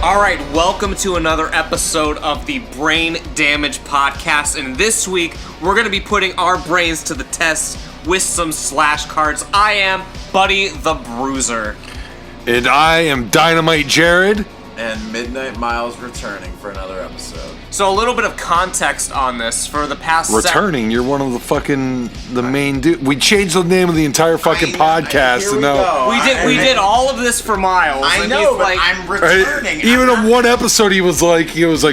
Alright, welcome to another episode of the Brain Damage Podcast, and this week we're going to be putting our brains to the test with some slash cards. I am Buddy the Bruiser. And I am Dynamite Jared. And Midnight Miles returning for another episode. So a little bit of context on this. For the past Returning? You're one of the main dude. We changed the name of the entire fucking podcast. We did all of this for Miles. I and know, but like, I'm returning. Right? Even in one episode, he was like,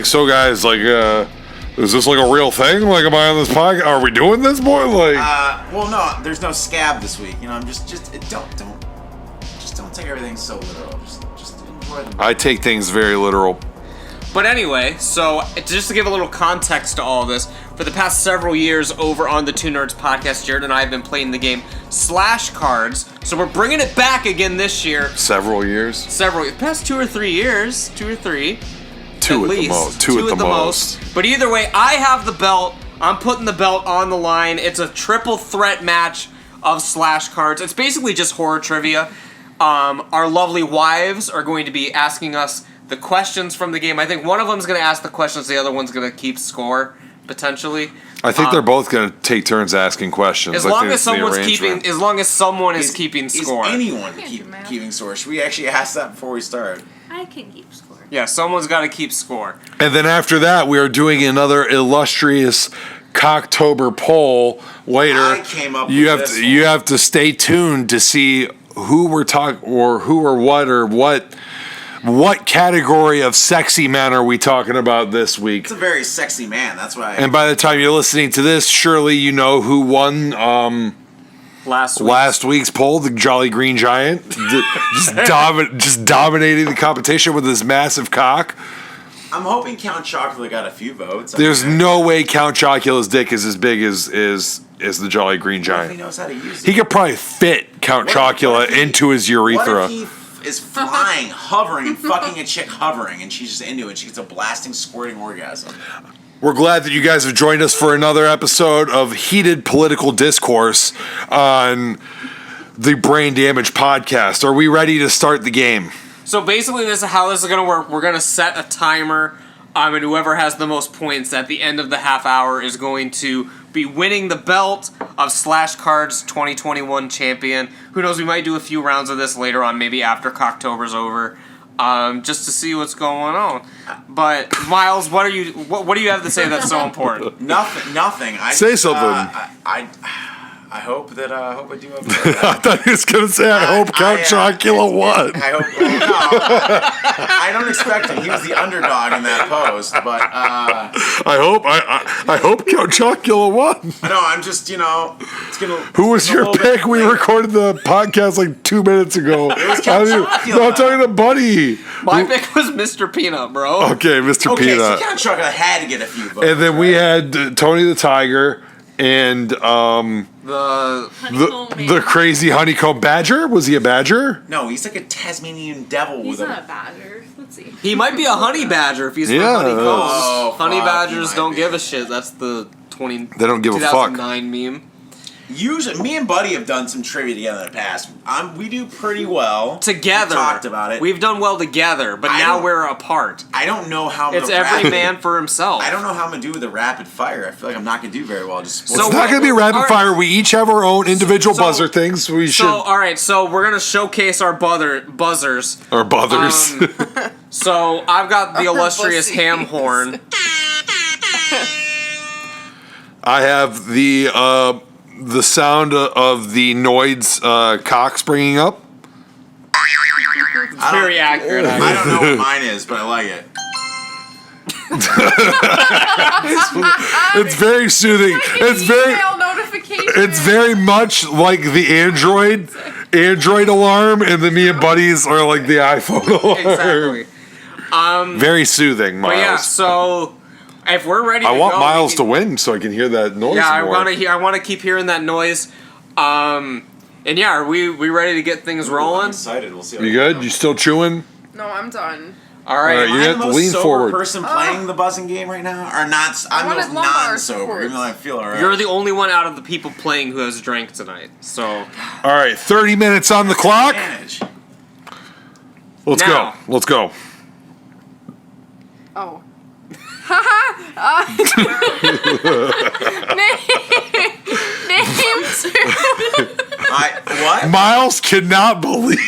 so guys, like, is this like a real thing? Like, am I on this podcast? Are we doing this, boy? Like, well, no, there's no scab this week. You know, I'm just don't take everything so literal. Just enjoy the. I take things very literal. But anyway, so just to give a little context to all of this, for the past several years over on the Two Nerds podcast, Jared and I have been playing the game Slash Cards. So we're bringing it back again this year. Several years? Past 2 or 3 years. 2 or 3. Two at the most. Two at the most. But either way, I have the belt. I'm putting the belt on the line. It's a triple threat match of Slash Cards. It's basically just horror trivia. Our lovely wives are going to be asking us the questions from the game. I think one of them is going to ask the questions, the other one's going to keep score, potentially. I think they're both going to take turns asking questions. As long as someone is keeping score. Is anyone keeping score? Should we actually ask that before we start? I can keep score. Yeah, someone's got to keep score. And then after that, we are doing another illustrious Cocktober poll later. I came up you with have this to, one. You have to stay tuned to see who we're talking, or who or what category of sexy men are we talking about this week? It's a very sexy man. That's why. And by the time you're listening to this, surely you know who won last week's poll, the Jolly Green Giant, just dominating the competition with his massive cock. I'm hoping Count Chocula got a few votes. There's no way Count Chocula's dick is as big as the Jolly Green What if he Giant. knows how to use it? He could probably fit Count Chocula into his urethra. What if he is flying, hovering, and fucking a chick hovering, and she's just into it? She gets a blasting, squirting orgasm. We're glad that you guys have joined us for another episode of heated political discourse on the Brain Damage Podcast. Are we ready to start the game? So basically, this is how this is going to work. We're going to set a timer, and whoever has the most points at the end of the half hour is going to be winning the belt of Slash Cards 2021 champion. Who knows, we might do a few rounds of this later on, maybe after Cocktober's over, just to see what's going on. But, Miles, what do you have to say that's so important? Nothing. Say something. I hope that I do have. I thought he was going to say, I hope Count Chocula won. I hope. I don't expect him. He was the underdog in that post, but I hope Count Chocula won. no, I'm just it's gonna. Who was your pick? We recorded the podcast like 2 minutes ago. It was Count Chocula. No, I'm talking to Buddy. My pick was Mr. Peanut, bro. Okay, Mr. Okay, Peanut. so Count Chocula had to get a few votes. And then we had Tony the Tiger and the crazy honeycomb badger. Was he a badger? No, he's like a Tasmanian devil He's with not a badger. Let's see. He might be a honey badger if he's from Yeah. Honey Coast. Oh, Honey fuck, badgers he don't might give be. a shit. That's the They don't give a fuck. 2009 meme. Usually, me and Buddy have done some trivia together in the past. We do pretty well Together. We talked about it. We've done well together, but I now don't- we're apart. I don't know how. It's the every rapid- man for himself. I don't know how I'm gonna do with the rapid fire. I feel like I'm not gonna do very well. Just So It's not going to be rapid Alright. fire. We each have our own individual So- buzzer things. We should. So, alright, so we're going to showcase our buzzers. Our buzzers. So, I've got the illustrious pussies. ham horn. I have the sound of the Noid's cock springing up. It's very accurate. I don't know what mine is, but I like it. It's very soothing. It's very. Email notification. It's very much like the Android alarm, and then me and Buddies are like the iPhone alarm. Exactly. Very soothing, Miles. But yeah, so if we're ready to I want go, Miles we to can- win so I can hear that noise Yeah, more. I want to keep hearing that noise. And yeah, are we ready to get things I'm rolling? excited. We'll see. How You it good? goes. You still chewing? No, I'm done. All right. Alright, Am you I have the to most lean sober forward. person playing the buzzing game right now, or not? I'm the wanted most lumbar non-sober, support. even though I feel alright. You're the only one out of the people playing who has drank tonight. So All right, 30 minutes on the clock. advantage. Let's Now. go. Let's go. Oh. Haha. Name two. What? Miles cannot believe.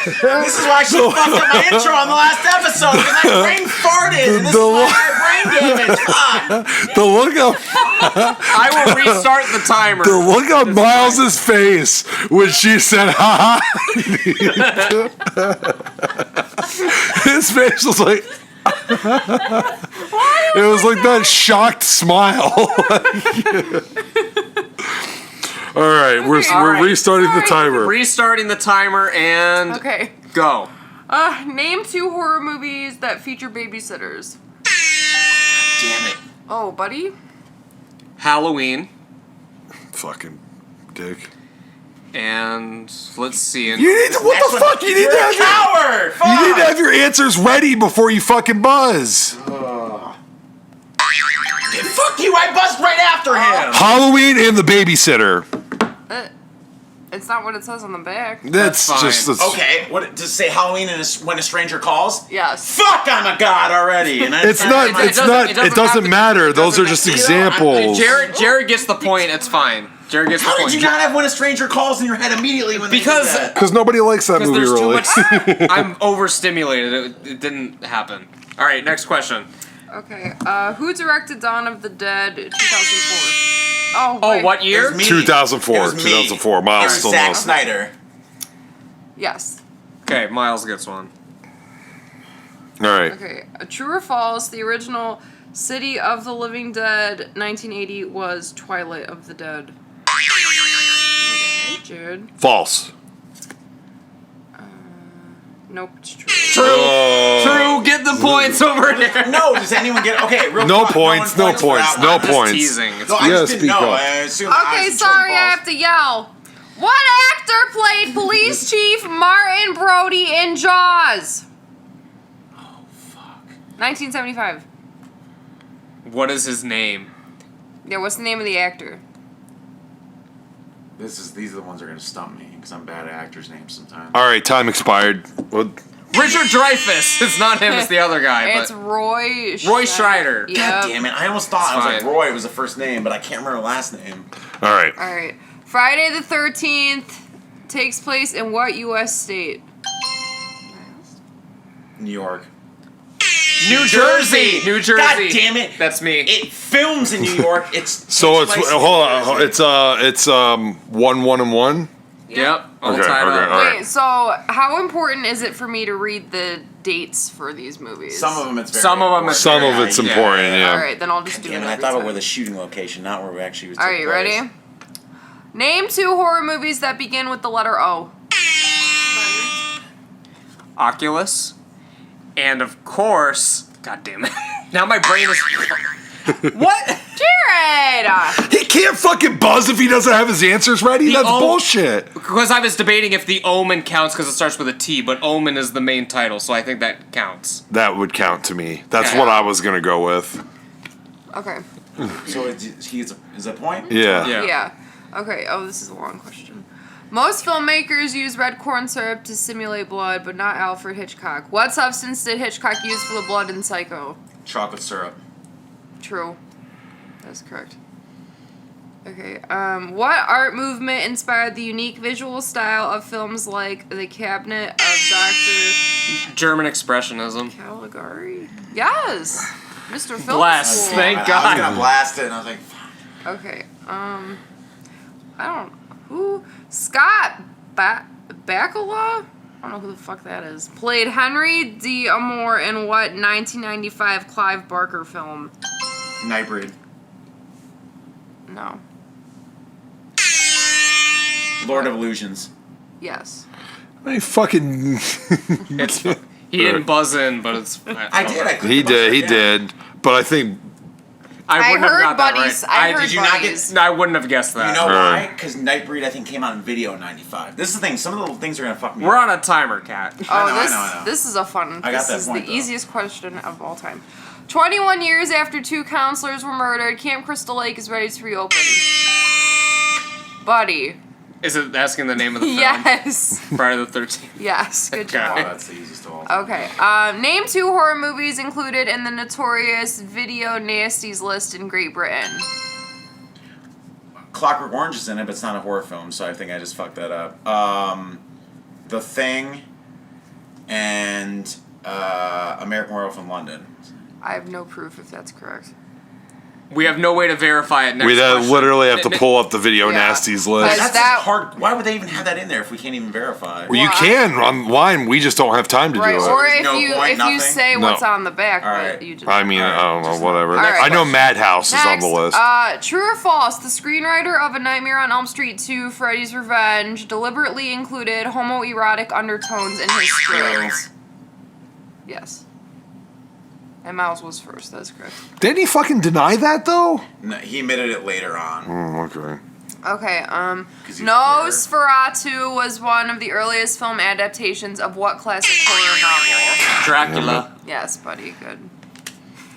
This is why she fucked up my intro on the last episode. Because my brain farted. And this is why I had brain damage. Fuck. The look of I will restart the timer. the look on Miles's face when she said "ha ha." His face was like. It was like that shocked smile. All right, we're restarting the timer. Restarting the timer and Okay. go. Name two horror movies that feature babysitters. Damn it. Oh, buddy. Halloween. Fucking dick. And let's see. You need to, what the fuck? You need to have Coward! Fuck! you need to have your answers ready before you fucking buzz. Fuck you! I buzzed right after him. Halloween and the babysitter. It's not what it says on the back. That's fine. just Okay, what does it say? Halloween and When a Stranger Calls? Yes. Fuck! I'm a god already. And It's not. it It's doesn't- not. it doesn't It doesn't have to- matter. it Those are doesn't just matter. examples. Jared gets the point. It's fine. Jared gets How the did point. you not have When a Stranger Calls in your head immediately when Because- they did that? Because nobody likes that Because movie, there's too really. much. I'm overstimulated. It didn't happen. All right, next question. Okay. Who directed Dawn of the Dead 2004? Oh, Oh, wait. what year? It was me. 2004. It was me. 2004. Miles It was still Zack knows. Snyder. Yes. Okay, Miles gets one. All right. Okay. True or false? The original City of the Living Dead 1980 was Twilight of the Dead. Jared. False. Nope, it's true. True. Get the points over here. No, does anyone get... Okay, real No quick, points. one No point for points. that No one. Just points. teasing. It's No, I Yeah, just didn't speak know. up. I assumed I Okay, was true and sorry, I false. have to yell. What actor played Police Chief Martin Brody in Jaws? Oh, fuck. 1975. What is his name? Yeah, what's the name of the actor? These are the ones that are going to stump me, because I'm bad at actors' names sometimes. All right. Time expired. What? Richard Dreyfuss. It's not him. It's the other guy. It's But Roy Schreider. Yep. God damn it. I almost thought, I was like, fine. Roy was the first name, but I can't remember the last name. All right. All right. Friday the 13th takes place in what U.S. state? New York. New Jersey. New Jersey. God damn it. That's me. It films in New York. So it's takes place in hold New on. Jersey. It's 1-1-1. Yep. All Okay, tied okay, up. all right. Wait, so how important is it for me to read the dates for these movies? Some of them it's very Some of them important. it's Some of it's Yeah. important. Yeah. All right, then I'll just do it. Damn it, I every thought time. it were the shooting location, not where we actually was. All right, you ready? Name two horror movies that begin with the letter O. Oculus. And of course, god damn it. Now my brain is. What? Jared! He can't fucking buzz if he doesn't have his answers ready. That's O- bullshit. Because I was debating if The Omen counts because it starts with a T, but Omen is the main title, so I think that counts. That would count to me. That's Yeah. what I was gonna go with. Okay. So is a point? Yeah. Yeah. Okay, oh, this is a long question. Most filmmakers use red corn syrup to simulate blood, but not Alfred Hitchcock. What substance did Hitchcock use for the blood in Psycho? Chocolate syrup. True. That's correct. Okay, what art movement inspired the unique visual style of films like The Cabinet of Dr. German Expressionism. Caligari? Yes! Mr. Film Bless. School. Thank I was God. gonna blast it, and I was like, fuck. Okay, I don't... Who? Scott Bakula? I don't know who the fuck that is. Played Henry D. Amore in what 1995 Clive Barker film? Nightbreed. No. Lord of Illusions. Yes. I fucking. It's he didn't buzz in, but it's. I did. I He did. But I think I wouldn't heard have got that Buddies. right. I heard did you not get- Buddies. No, I wouldn't have guessed that. You know Right. why? Because Nightbreed, I think, came out in video in '95. This is the thing. Some of the little things are gonna fuck me We're up. on a timer, Cat. Oh, I this know. this is a fun. I got this that is point, the though. easiest question of all time. 21 years after two counselors were murdered, Camp Crystal Lake is ready to reopen. Buddy. Is it asking the name of the film? Yes. Friday the 13th. Yes. Good Okay. job. Oh, that's the easiest of all. Okay. Name 2 horror movies included in the notorious Video Nasties list in Great Britain. Clockwork Orange is in it, but it's not a horror film, so I think I just fucked that up. The Thing and American Werewolf in London. I have no proof if that's correct. We have no way to verify it. Next We question. literally have to pull up the video Yeah. nasties list. Because That's hard. Why would they even have that in there if we can't even verify? Well, you can online. We just don't have time to Right, do or it. if No you point, if you nothing? say No. what's on the back, All but right. you just. I mean, I don't know, Just whatever. All right. I know Madhouse is on the list. True or false? The screenwriter of A Nightmare on Elm Street 2: Freddy's Revenge deliberately included homoerotic undertones in his script. Yes. And Miles was first. That's correct. Didn't he fucking deny that though? No, he admitted it later on. Okay. Okay. 'Cause he was Nosferatu was one of the earliest film adaptations of what classic horror novel? Dracula. Yes, buddy. Good.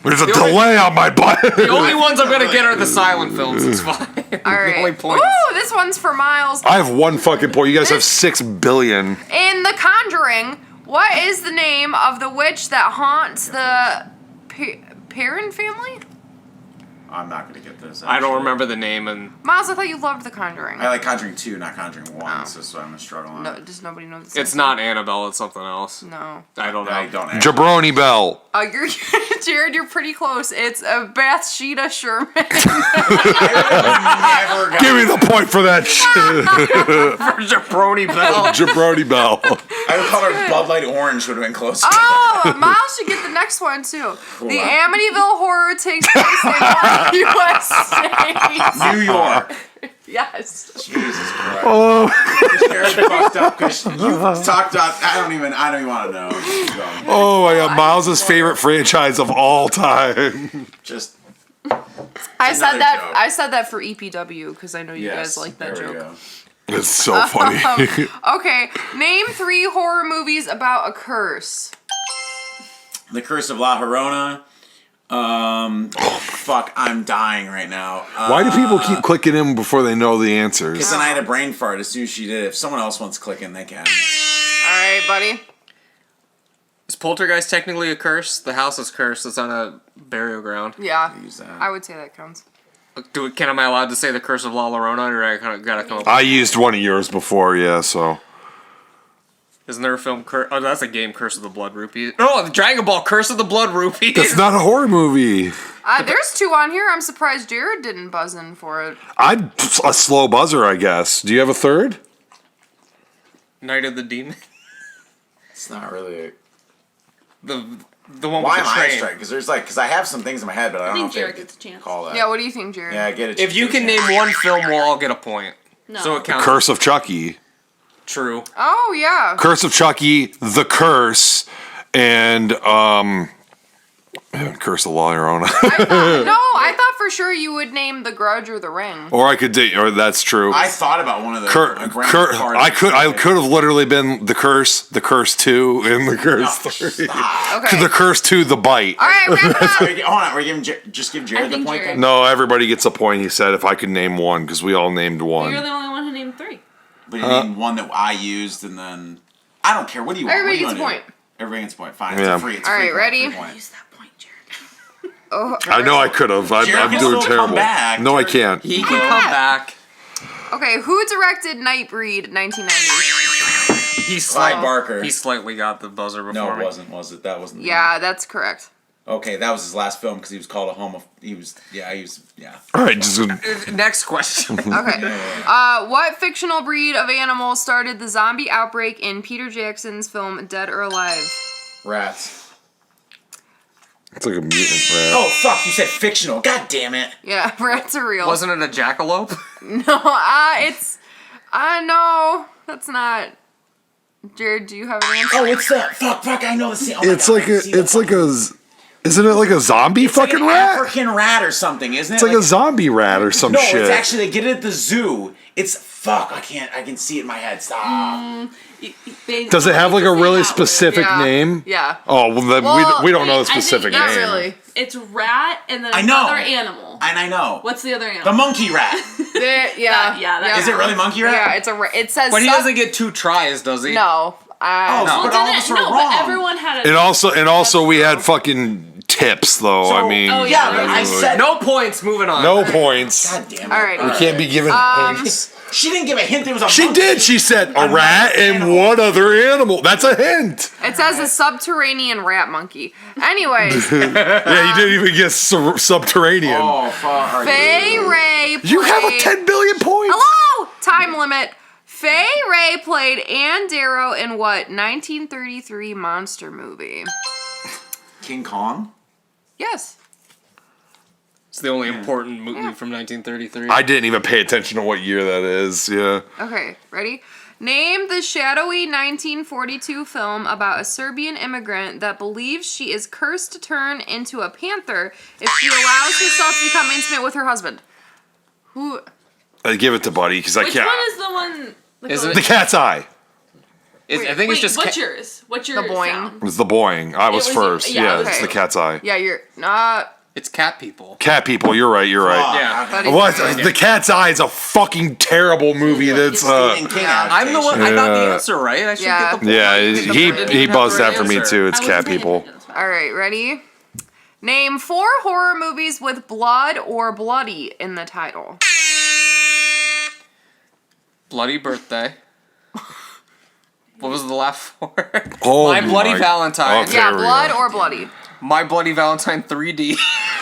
There's a delay on my butt. The only ones I'm gonna get are the silent films. It's fine. All The right. only points. Ooh, this one's for Miles. I have 1 fucking point. You guys have 6 billion. In The Conjuring, what is the name of the witch that haunts the Perrin family? I'm not gonna get this. I don't actually. remember the name, and Miles, I thought you loved The Conjuring. I like Conjuring 2, not Conjuring 1, Oh. so I'm struggling. No, does nobody know the it's not Annabelle. It's something else. No. I don't know. I don't actually. Jabroni Bell. You're Jared. You're pretty close. It's Bathsheba Sherman. Never got Give me the point for that shit. Jabroni Bell. Jabroni Bell. I would call her Bud Light Orange, would have been close. Oh, Miles should get the next one too. Cool. The Amityville Horror takes place in what U.S. state? New York. Yes. Jesus Christ. Oh, Jared fucked up because you talked about. I don't even want to know. Keep going. oh my god, Miles' favorite franchise of all time. Just I said Another that. joke. I said that for EPW because I know you yes. guys like that there we joke. go. It's so funny. Okay, name 3 horror movies about a curse. The Curse of La Llorona. Fuck, I'm dying right now. Why do people keep clicking in before they know the answers? Because then I had a brain fart as soon as she did it. If someone else wants to click in, they can. All right, buddy. Is Poltergeist technically a curse? The house is cursed. It's on a burial ground. Yeah, Use that. I would say that counts. Am I allowed to say the Curse of La Llorona, or I kind of gotta come up? I used one of yours before, yeah, so. Isn't there a film? Oh, that's a game. Curse of the Blood Rupee. No, the Dragon Ball. Curse of the Blood Rupee. That's not a horror movie. There's 2 on here. I'm surprised Jared didn't buzz in for it. I'd a slow buzzer, I guess. Do you have a third? Night of the Demon. It's not really. The one Why with am the I train. strike? Because I have some things in my head, but I don't know think if Jared they gets a chance. call that. Yeah, what do you think, Jared? Yeah, get it. If you can name one film, we'll all get a point. No. So it counts. Curse of Chucky. True. Oh, yeah. Curse of Chucky, The Curse, and Curse of La Llorona. I thought for sure you would name The Grudge or The Ring. Or I could do, or that's true. I thought about one of the. I could have literally been The Curse 2, and The Curse 3. Okay. The Curse 2, The Bite. All right, wrap it up. Hold on, we're giving just give Jared I the think point. Jared- Then? No, everybody gets a point, he said, if I could name one, because we all named one. You're the only one who named 3. But you named one that I used, and then I don't care. What do you want? Everybody What do gets you a wanna do? point. Everybody gets a point. Fine. Yeah. It's a free. It's a All free right, point, ready? free point. Use that point, Jared. Oh, I know I could have. Jared I'm can doing still come terrible. back. No, I Jared- can't. He can come back. Okay, who directed Nightbreed 1990? Clyde Barker. He slightly got the buzzer before No, it me. wasn't. Was it? That wasn't. Yeah, that's correct. Okay, that was his last film because he was called a homo. He was. Yeah. All right, just Next question. Okay. What fictional breed of animal started the zombie outbreak in Peter Jackson's film Dead or Alive? Rats. it's like a mutant rat. Oh fuck! You said fictional. God damn it. Yeah, rats are real. Wasn't it a jackalope? No, no, that's not. Jared, do you have an answer? Oh, it's that. Fuck! I know the scene. Oh my It's God, like I see the isn't it like a zombie It's like fucking an rat? African rat or something, isn't it? It's like a zombie rat or some no, shit. it's actually they get it at the zoo. It's fuck. I can see it in my head. Stop. Does it have like a really specific Yeah. name? Yeah. Oh, well, then Well, we don't know the I think specific not name. Not really. It's rat and then I know. another animal. animal. And I know. What's the other The animal? monkey rat. Is it really monkey rat? Yeah, it says. But he doesn't get 2 tries, does he? No. But all of us were wrong. But everyone had a. And also we had fucking tips though. So- I mean, Oh, yeah, but I said No points. Moving on. no points. God damn it. All right. We can't be given hints. She didn't give a hint. There was a She monkey. did. She said a Another rat and animal. one other animal. That's a hint. It says a subterranean rat monkey. Anyways, Yeah, you didn't even get subterranean. Oh fuck. Faye Ray played... You have a 10 billion points. Hello! Time limit. Faye Ray played Ann Darrow in what 1933 monster movie? King Kong. Yes. It's the only important movie from 1933. I didn't even pay attention to what year that is. Yeah. Okay, ready? Name the shadowy 1942 film about a Serbian immigrant that believes she is cursed to turn into a panther if she allows herself to become intimate with her husband. Who? I give it to Buddy because I Which can't. one is the one? Isn't The Cat's Eye. I think it's just what's yours? What's your The boing. sound? It was the boing. I was was- first. yeah, Yeah, okay. it's the Cat's Eye. Yeah, you're It's cat people. Cat people. You're right. You're right. Yeah. Buddy. What? The Cat's Eye is a fucking terrible movie. That's Stephen King Yeah. I'm the one. I got the Yeah. answer right. I should Yeah. get the point. yeah. Didn't He have buzzed the that for me answer. too. It's I wasn't cat paying people. attention, that's fine. All right, ready? Name 4 horror movies with blood or bloody in the title. Bloody Birthday. What was the last 4? Oh My Bloody Valentine. Okay. Yeah, There we blood go. or bloody. My Bloody Valentine 3D.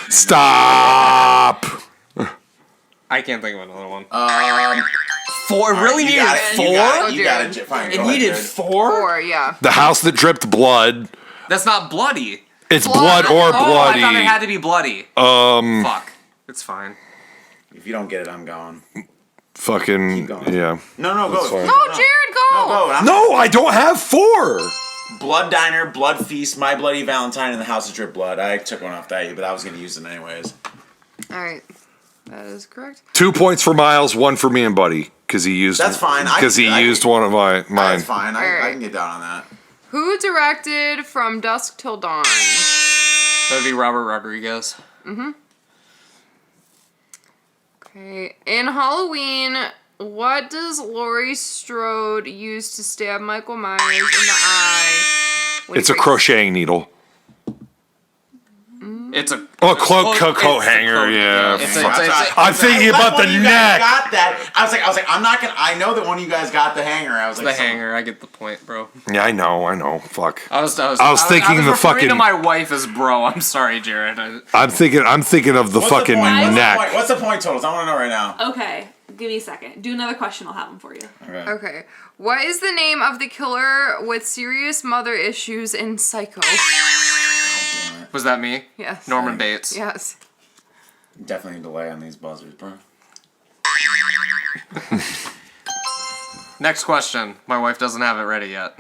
Stop. I can't think of another one. 4 really you needed got it, 4? You got it. Jared. Got it. Fine. It go ahead, needed Jared. 4? 4, yeah. The house that dripped blood. That's not bloody. It's Blood. blood or Oh, bloody. I thought it had to be bloody. Fuck. It's fine. If you don't get it, I'm going. Fucking going. yeah. No, go. That's fine. No, Jared, go! No, go. I'm No, I don't have 4. Blood Diner, Blood Feast, My Bloody Valentine, and The House of Drip Blood. I took one off that, but I was going to use it anyways. All right. That is correct. 2 points for Miles, 1 for me and Buddy because he used. That's fine. Because he I used can- one of mine. That's fine. I Alright. can get down on that. Who directed From Dusk Till Dawn? That'd be Robert Rodriguez. Okay. In Halloween, what does Laurie Strode use to stab Michael Myers in the eye? when he It's a breaks- crocheting needle. It's a Oh, coat it's hanger. coat, Yeah. It's a- fuck. it's a- I'm thinking Unless about one the of you guys neck. Got that? I was like, I'm not gonna. I know that one of you guys got the hanger. I was like, the so- hanger. I get the point, bro. Yeah, I know. Fuck. I was thinking I was the referring fucking- to my wife as bro. I'm sorry, Jared. I'm thinking of the What's fucking the point? neck. What's the point totals? I want to know right now. Okay, give me a second. Do another question. I'll have them for you. Okay. Okay. What is the name of the killer with serious mother issues in Psycho? Was that me? Yes. Norman Bates. Yes. Definitely a delay on these buzzers, bro. Next question. My wife doesn't have it ready yet.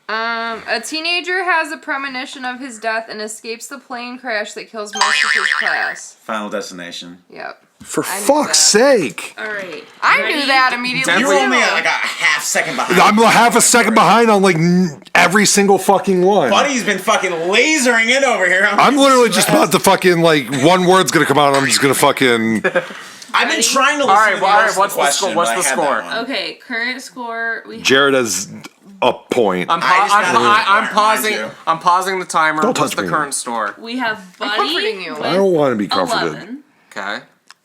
A teenager has a premonition of his death and escapes the plane crash that kills most of his class. Final Destination. Yep. For I knew fuck's that. sake. All right. I Ready? knew that immediately. You Definitely. were only too. like a half second behind. I'm half a second behind on like every single fucking one. Buddy's been fucking lasering in over here. I'm literally just about to fucking like one word's gonna come out and I'm just gonna fucking. I've been trying to listen Alright, to the well, alright, rest of what's the question, score- what's but the I had score? that one. Okay, current score. We Jared has a point. I'm I just gotta pausing. remind you. I'm pausing the timer. Don't What's touch the me. current score? we have Buddy comforting you. with I don't want to be comforted. 11, Okay.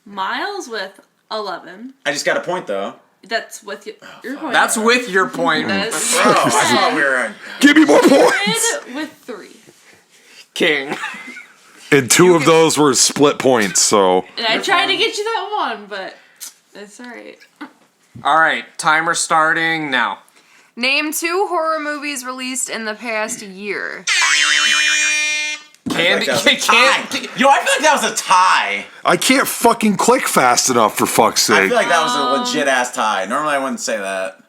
Miles with 11. I just got a point though. That's with your point. That's with your point. That's Bro, I thought we were. Give me more points. Jared with 3. King. And 2 of those were split points. So And I tried to get you that one, but it's alright. All right. Timer starting now. Name 2 horror movies released in the past year. Candy. That was a tie. Candy. Yo, I feel like that was a tie. I can't fucking click fast enough for fuck's I sake. feel like that was a legit ass tie. Normally I wouldn't say that.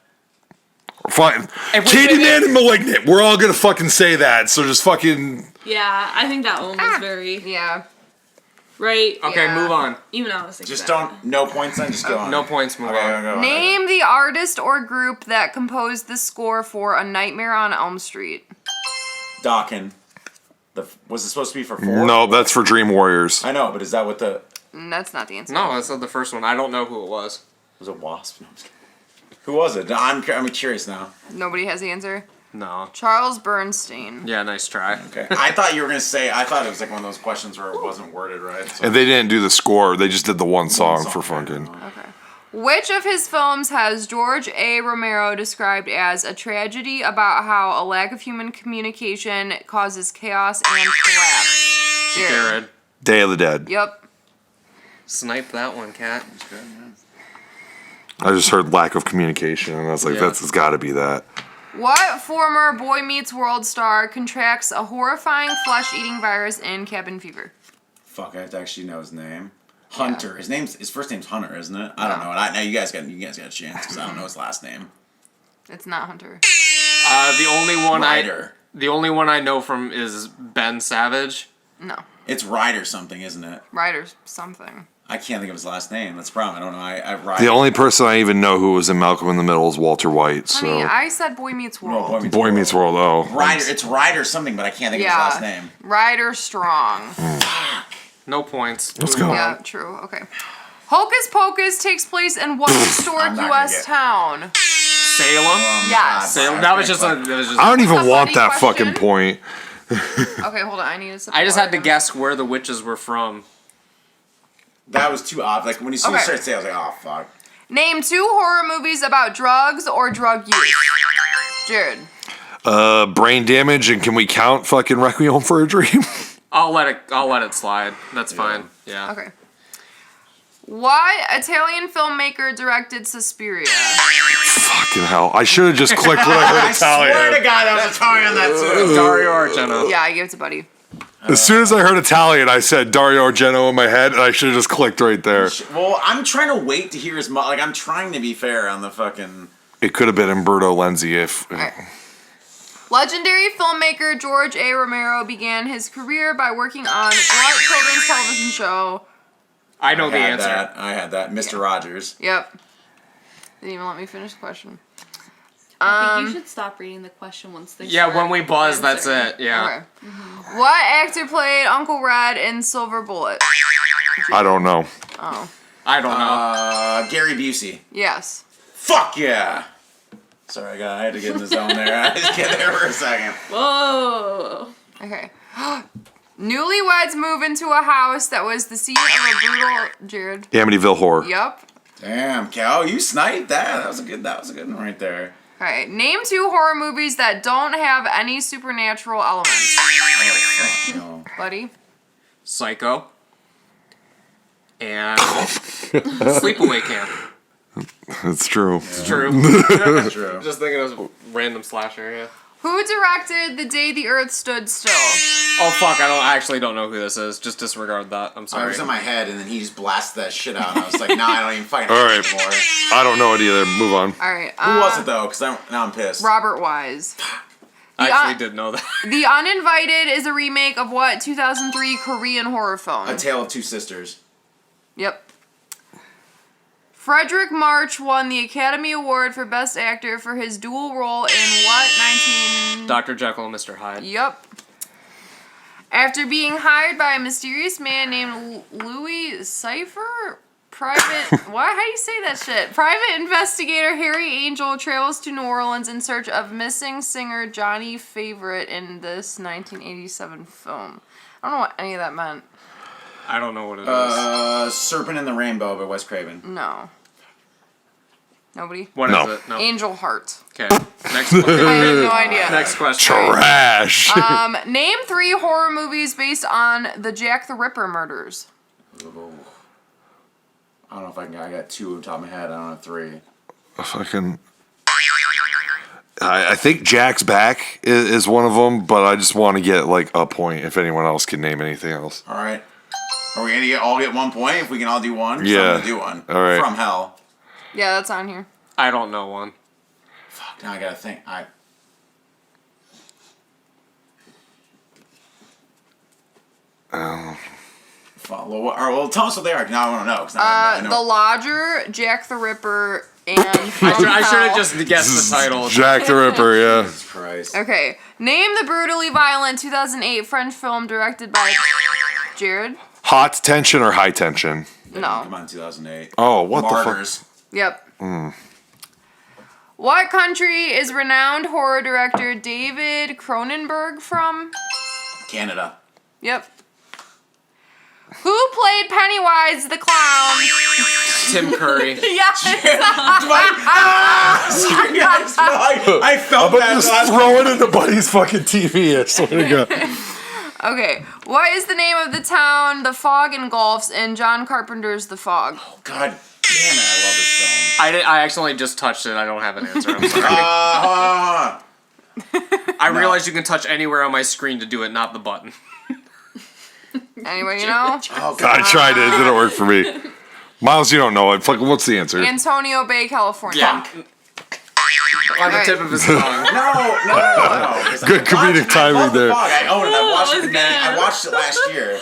Fine. If we say Candyman that- and Malignant. We're all gonna fucking say that. So just fucking. Yeah, I think that one was very Yeah. right. Okay, Yeah. move on. Even I was thinking Just that. don't. No points then. Just go on. No points. Move Okay, on. go. Name the artist or group that composed the score for A Nightmare on Elm Street. Dawkins. Was it supposed to be for 4? No, that's for Dream Warriors. I know, but is that what the? That's not the answer. No, I said the first one. I don't know who it was. Was it Wasp? No, I'm just kidding. Who was it? I'm curious now. Nobody has the answer. No. Charles Bernstein. Yeah, nice try. Okay. I thought you were gonna say. I thought it was like one of those questions where it wasn't worded right. So. And they didn't do the score. They just did the one song for fucking. Okay. Which of his films has George A. Romero described as a tragedy about how a lack of human communication causes chaos and collapse? Jared. Day of the Dead. Yep. Snipe that one, Cat. I just heard lack of communication, and I was like, Yeah. that's got to be that. What former Boy Meets World star contracts a horrifying flesh-eating virus in cabin fever? Fuck, I have to actually know his name. Hunter. His first name's Hunter, isn't it? I don't know. Now you guys got a chance because I don't know his last name. It's not Hunter. The only one I know from is Ben Savage. No. It's Ryder something, isn't it? Ryder something. I can't think of his last name. That's the problem. I don't know. I Ryder. The only person I even know who was in Malcolm in the Middle is Walter White. So Honey, I said Boy Meets World. No, Boy Meets World. Oh, Ryder. It's Ryder something, but I can't think of his last name. Ryder Strong. No points. Let's go. Yeah, true. Okay. Hocus Pocus takes place in what historic I'm not U.S. gonna town? Salem. Yes. Salem. That was just a. That was just. I don't even That's a want funny that question. fucking point. Okay, hold on. I need to. I just had to guess where the witches were from. That was too obvious. Like when you Okay. started saying, I was like, oh fuck. Name 2 horror movies about drugs or drug use. Jared. Brain damage, and can we count fucking Requiem for a Dream? I'll let it slide. That's fine. Yeah. Okay. What Italian filmmaker directed Suspiria? Fucking hell. I should have just clicked when I heard Swear to Italian. God, I was Italian on that too. Dario Argento. Yeah, I gave it to Buddy. As soon as I heard Italian, I said Dario Argento in my head, and I should have just clicked right there. Well, I'm trying to wait to hear his like I'm trying to be fair on the fucking. It could have been Umberto Lenzi if. Alright. Legendary filmmaker George A. Romero began his career by working on what children's television show? I know the had answer. that. I had that. Mr. Rogers. Yep. Didn't even let me finish the question. I think you should stop reading the question once they Yeah, start when we buzz, that's answering. it. Yeah. Okay. What actor played Uncle Red in Silver Bullet? I don't know. Oh. I don't know. Gary Busey. Yes. Fuck yeah. Sorry, I had to get in the zone there. I just get there for a second. Whoa. Okay. Newlyweds move into a house that was the scene of a brutal Jared. Amityville Horror. Yup. Damn, Cal, you sniped that. That was a good one right there. Alright. Name 2 horror movies that don't have any supernatural elements. Oh, fuck, no. Buddy. Psycho. And Sleepaway Camp. It's true. It's true. That's true. Just thinking of a random slasher. Yeah. Who directed The Day the Earth Stood Still? Oh fuck! I actually don't know who this is. Just disregard that. I'm I sorry. was in my head, and then he just blasted that shit out. And I was like, nah, I don't even fucking All know right. anymore. I don't know it either. Move on. Alright. Who was it though? Because now I'm pissed. Robert Wise. I actually did know that. The Uninvited is a remake of what 2003 Korean horror film? A Tale of Two Sisters. Yep. Frederick March won the Academy Award for Best Actor for his dual role in what 19... Dr. Jekyll and Mr. Hyde. Yep. After being hired by a mysterious man named Louis Cypher, what? How do you say that shit? Private investigator Harry Angel travels to New Orleans in search of missing singer Johnny Favorite in this 1987 film. I don't know what any of that meant. I don't know what it is. Serpent in the Rainbow by Wes Craven. No. Nobody? What No. is it? No. Angel Heart. Okay. Next question. I have no idea. Next question. Trash. Name 3 horror movies based on the Jack the Ripper murders. Oh. I don't know if I got 2 on top of my head. I don't have 3. Fucking. I think Jack's Back is one of them, but I just want to get like a point if anyone else can name anything else. All right. Are we gonna all get 1 point if we can all do one? 'Cause Yeah. I'm gonna do one. All right. From Hell. Yeah, that's on here. I don't know one. Fuck. Now I gotta think. Fuck, well, tell us what they are. Now I want to know. 'Cause now I know. The Lodger, Jack the Ripper, and I should have just guessed the title. Jack the Ripper, yeah. Jesus Christ. Okay. Name the brutally violent 2008 French film directed by Jared. Hot tension or high tension? Come No. on, 2008. Oh, what Martyrs. Yep. What country is renowned horror director David Cronenberg from? Canada. Yep. Who played Pennywise the Clown? Tim Curry. Yes. I felt But that. just last throw it into Buddy's fucking TV. I swear to God. Okay. What is the name of the town the fog engulfs in John Carpenter's The Fog? God damn it! I love this film. I accidentally just touched it. I don't have an answer. I'm sorry. I realize you can touch anywhere on my screen to do it, not the button. Anyway, you know? Oh God. I tried it. It didn't work for me. Miles, you don't know it. Fucking, what's the answer? Antonio Bay, California. Yeah. On the Alright. tip of his tongue. No. Good comedic timing there. I own it. I watched That was it. I good. watched it last year.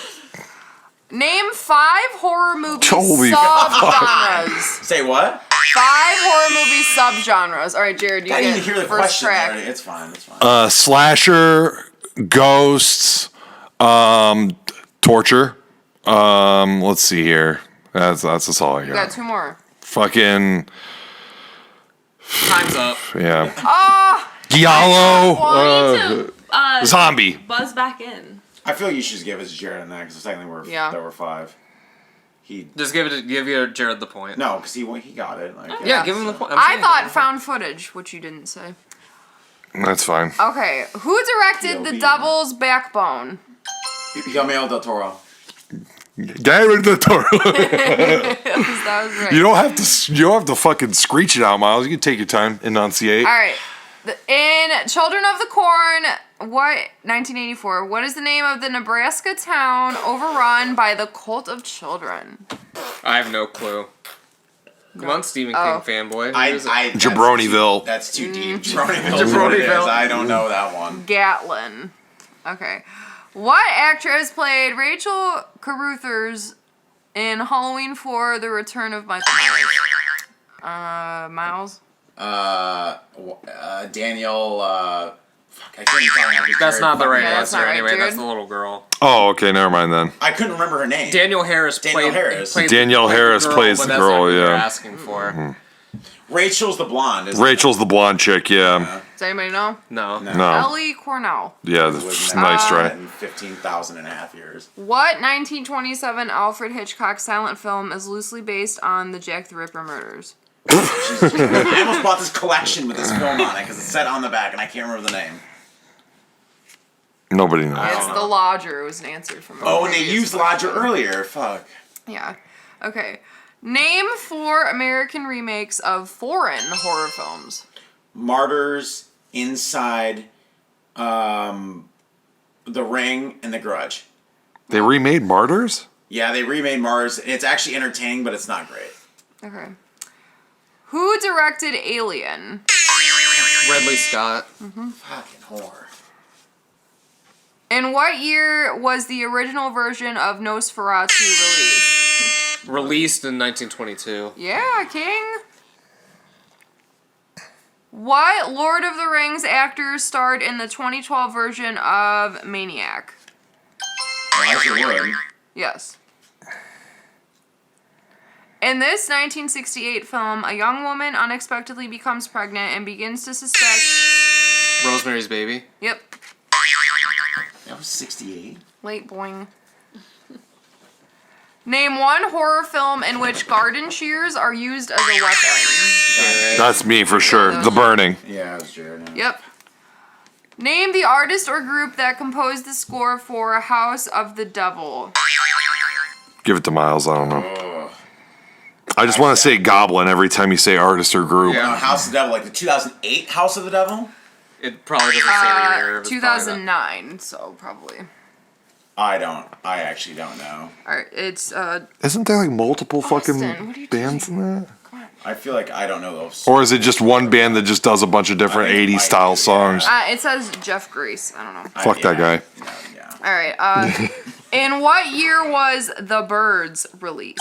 Name 5 horror movie Holy subgenres. Say what? 5 horror movie subgenres. All right, Jared, you I didn't get even hear the first question track. already. It's fine. It's fine. Slasher, ghosts, torture. Let's see here. That's all I You got got. 2 more. Fucking Time's up. yeah. Oh, Giallo. To, Zombie. buzz back in. I feel you should just give us Jared on that because technically there were 5. He Just give Jared the point. no, because he got it. Like, Yeah, give him the point. I'm I saying thought give him found footage, which you didn't say. That's fine. Okay, who directed The POV. Devil's Backbone? Guillermo del Toro. David the Toro. That was right. You don't have to fucking screech it out, Miles. You can take your time, enunciate. All right. In Children of the Corn, 1984, what is the name of the Nebraska town overrun by the cult of children? I have no clue. Come on, Stephen Oh. King fanboy. Who is it? Jabroniville. That's too deep. Jabroniville. I don't know that one. Gatlin. Okay. What actress played Rachel Carruthers in Halloween 4: The Return of Michael Myers? Miles? Daniel. Fuck, I couldn't tell you. That's not the right Yeah, that's answer. not right, Anyway, Jared. that's the little girl. Oh, okay. Never mind then. I couldn't remember her name. Daniel Harris Daniel played. Harris. played Danielle played Harris plays but the that's girl, not what you're yeah. asking for. Rachel's the blonde. Isn't Rachel's the blonde chick. Yeah. Does anybody know? No. No. Ellie Cornell. Yeah. it? That's Was nice never try. in 15,000 and a half years. What 1927 Alfred Hitchcock silent film is loosely based on the Jack the Ripper murders? I almost bought this collection with this film on it because it's set on the back and I can't remember the name. Nobody knows. It's The Lodger was an answer from. a Oh, and they previous used question. Lodger earlier. Fuck. Yeah. Okay. Name 4 American remakes of foreign horror films. Martyrs, Inside, The Ring, and The Grudge. They remade Martyrs? Yeah, they remade Martyrs. It's actually entertaining, but it's not great. Okay. Who directed Alien? Ridley Scott. Fucking horror. In what year was the original version of Nosferatu released? Released in 1922. Yeah, King. What Lord of the Rings actors starred in the 2012 version of Maniac? Elijah Wood. Yes. In this 1968 film, a young woman unexpectedly becomes pregnant and begins to suspect... Rosemary's Baby. Yep. That was 68. Late boing. Name 1 horror film in which garden shears are used as a weapon. That's me for sure. The Burning. Yeah, it was Jared. Yeah. Yep. Name the artist or group that composed the score for House of the Devil. Give it to Miles. I don't know. Ugh. I just want to say Goblin every time you say artist or group. Yeah. House of the Devil, like the 2008 House of the Devil? It probably doesn't say the year. It was probably 2009, so probably. I actually don't know. Alright, it's, Isn't there like multiple Austin, fucking what are you bands doing? in that? I feel like I don't know those. Or is it just one band that just does a bunch of different I think it 80s might style be, songs? it says Jeff Grace. I don't know. Fuck that guy. Yeah. Alright, in what year was The Birds released?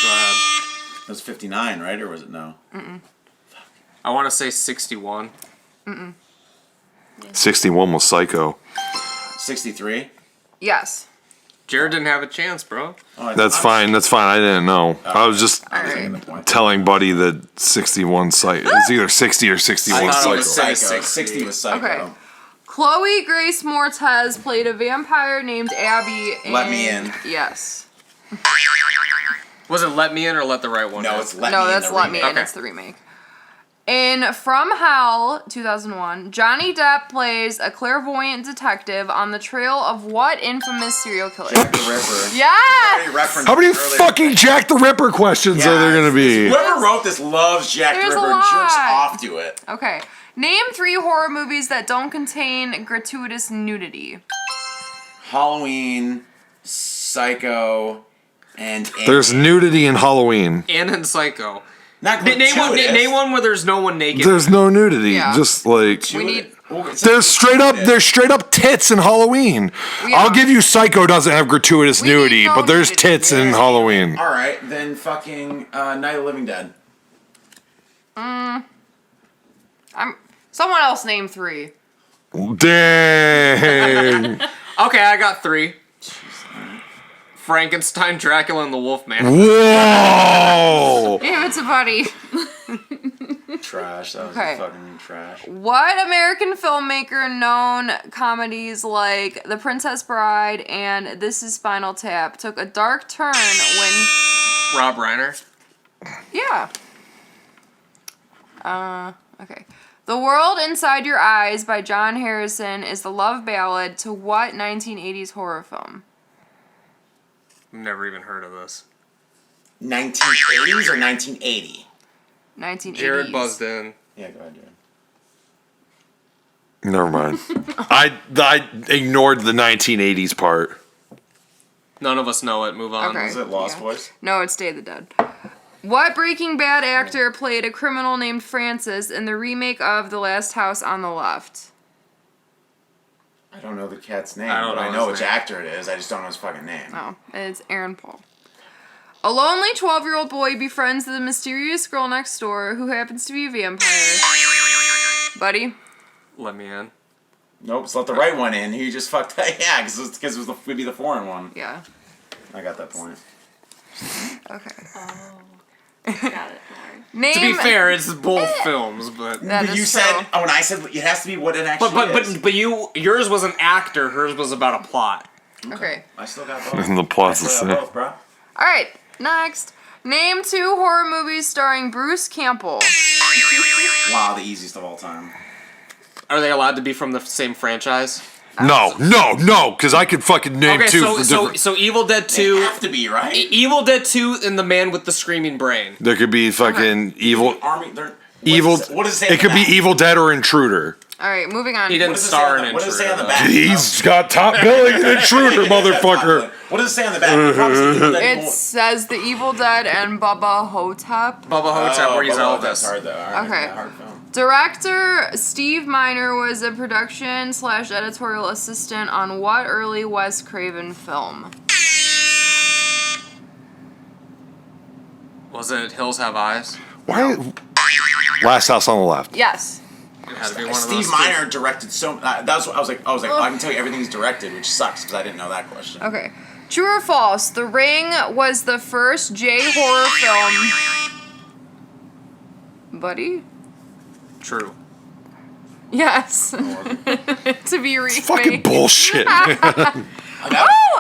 Go ahead. It was 59, right? Or was it no? I want to say 61. 61 was Psycho. 63? Yes. Jared didn't have a chance, bro. Oh, That's fine. That's fine. I didn't know. I was just I was getting the point. telling Buddy that 61 Psycho. It's either 60 or 61 I thought it Psycho. was Psycho. 60. 60 was Psycho. Okay. Chloe Grace Moretz played a vampire named Abby in... Let Me In. Yes. Was it Let Me In or Let the Right One No, In? it's Let No, Me In. that's the Let Me remake. In. Okay. It's the remake. In From Hell, 2001, Johnny Depp plays a clairvoyant detective on the trail of what infamous serial killer? Jack the Ripper. Yeah! Already referenced How many it earlier. fucking Jack the Ripper questions are there going to be? Whoever wrote this loves Jack the There's a Ripper and jerks lot. off to it. Okay. Name 3 horror movies that don't contain gratuitous nudity. Halloween, Psycho, and... There's nudity in Halloween. And in Psycho. Not Name gratuitous. one where there's no one naked. There's no nudity. Yeah. Just like... We need... There's straight up tits in Halloween. Yeah. I'll give you Psycho doesn't have gratuitous We need nudity, no but there's nudity. tits in Halloween. Alright, then fucking Night of the Living Dead. Someone else name 3. Dang. Okay, I got 3. Frankenstein, Dracula, and the Wolfman. Whoa. Give it to Buddy. Trash. That was Okay. fucking trash. What American filmmaker known comedies like The Princess Bride and This Is Spinal Tap took a dark turn when... Rob Reiner. Yeah. Okay. The World Inside Your Eyes by John Harrison is the love ballad to what 1980s horror film? Never even heard of this. 1980s or 1980? 1980s. Jared buzzed in. Yeah, go ahead, Jared. Never mind. I ignored the 1980s part. None of us know it. Move on. Okay. Is it Lost Yeah. Boys? No, it's Day of the Dead. What Breaking Bad actor played a criminal named Francis in the remake of The Last House on the Left? I don't know the cat's name, I don't but I know know his which name. actor it is. I just don't know his fucking name. Oh, it's Aaron Paul. A lonely 12-year-old boy befriends the mysterious girl next door who happens to be a vampire. Buddy? Let me in. Nope, it's let the right one in. He just fucked that. Yeah, because it would be the foreign one. Yeah. I got that point. Okay. Got it. Sorry. Name... To be fair, it's both films, but That But is you true. said, when I said it has to be what it actually is. but yours was an actor. Hers was about a plot. Okay. I still got both. And the plot's I the still got same. both, bro. Alright, next. Name 2 horror movies starring Bruce Campbell. Wow, the easiest of all time. Are they allowed to be from the same franchise? No, because I could fucking name Okay, two so for so different... so Evil Dead They 2, have to be, right? Evil Dead 2, and the Man with the Screaming Brain. There could be fucking evil... Army, they're... Evil... What does it say on It could the be back? Evil Dead or Intruder. Alright, moving on. He didn't What does it say star on in the- what does it say on the Intruder. back? He's got top billing in Intruder, motherfucker. What does it say on the back? You probably said Evil Dead It more. says The Evil Dead and Bubba Hotep. Bubba Hotep, where he's Bubba, that's Elvis. hard, though. All right, Okay. yeah, hard film. Director Steve Miner was a production/editorial assistant on what early Wes Craven film? Was it Hills Have Eyes? Why? Last House on the Left. Yes. It had to be one of Steve those Miner directed so. That's what I was like. I can tell you everything he's directed, which sucks because I didn't know that question. Okay. True or false? The Ring was the first J horror film. Buddy? two. True. Yes. To be remade. Fucking bullshit. Oh,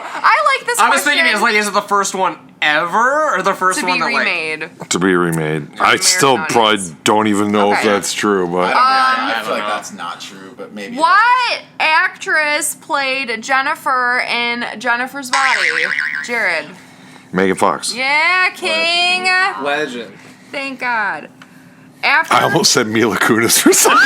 I like this I was question. thinking, is it the first one ever, or the first to one be that remade. To be remade. I still American probably audience. don't even know if Okay. that's true, but... I don't feel like know. that's not true, but maybe. What actress played Jennifer in Jennifer's Body? Jared. Megan Fox. Yeah, King. Legend. Thank God. After I almost said Mila Kunis for some reason.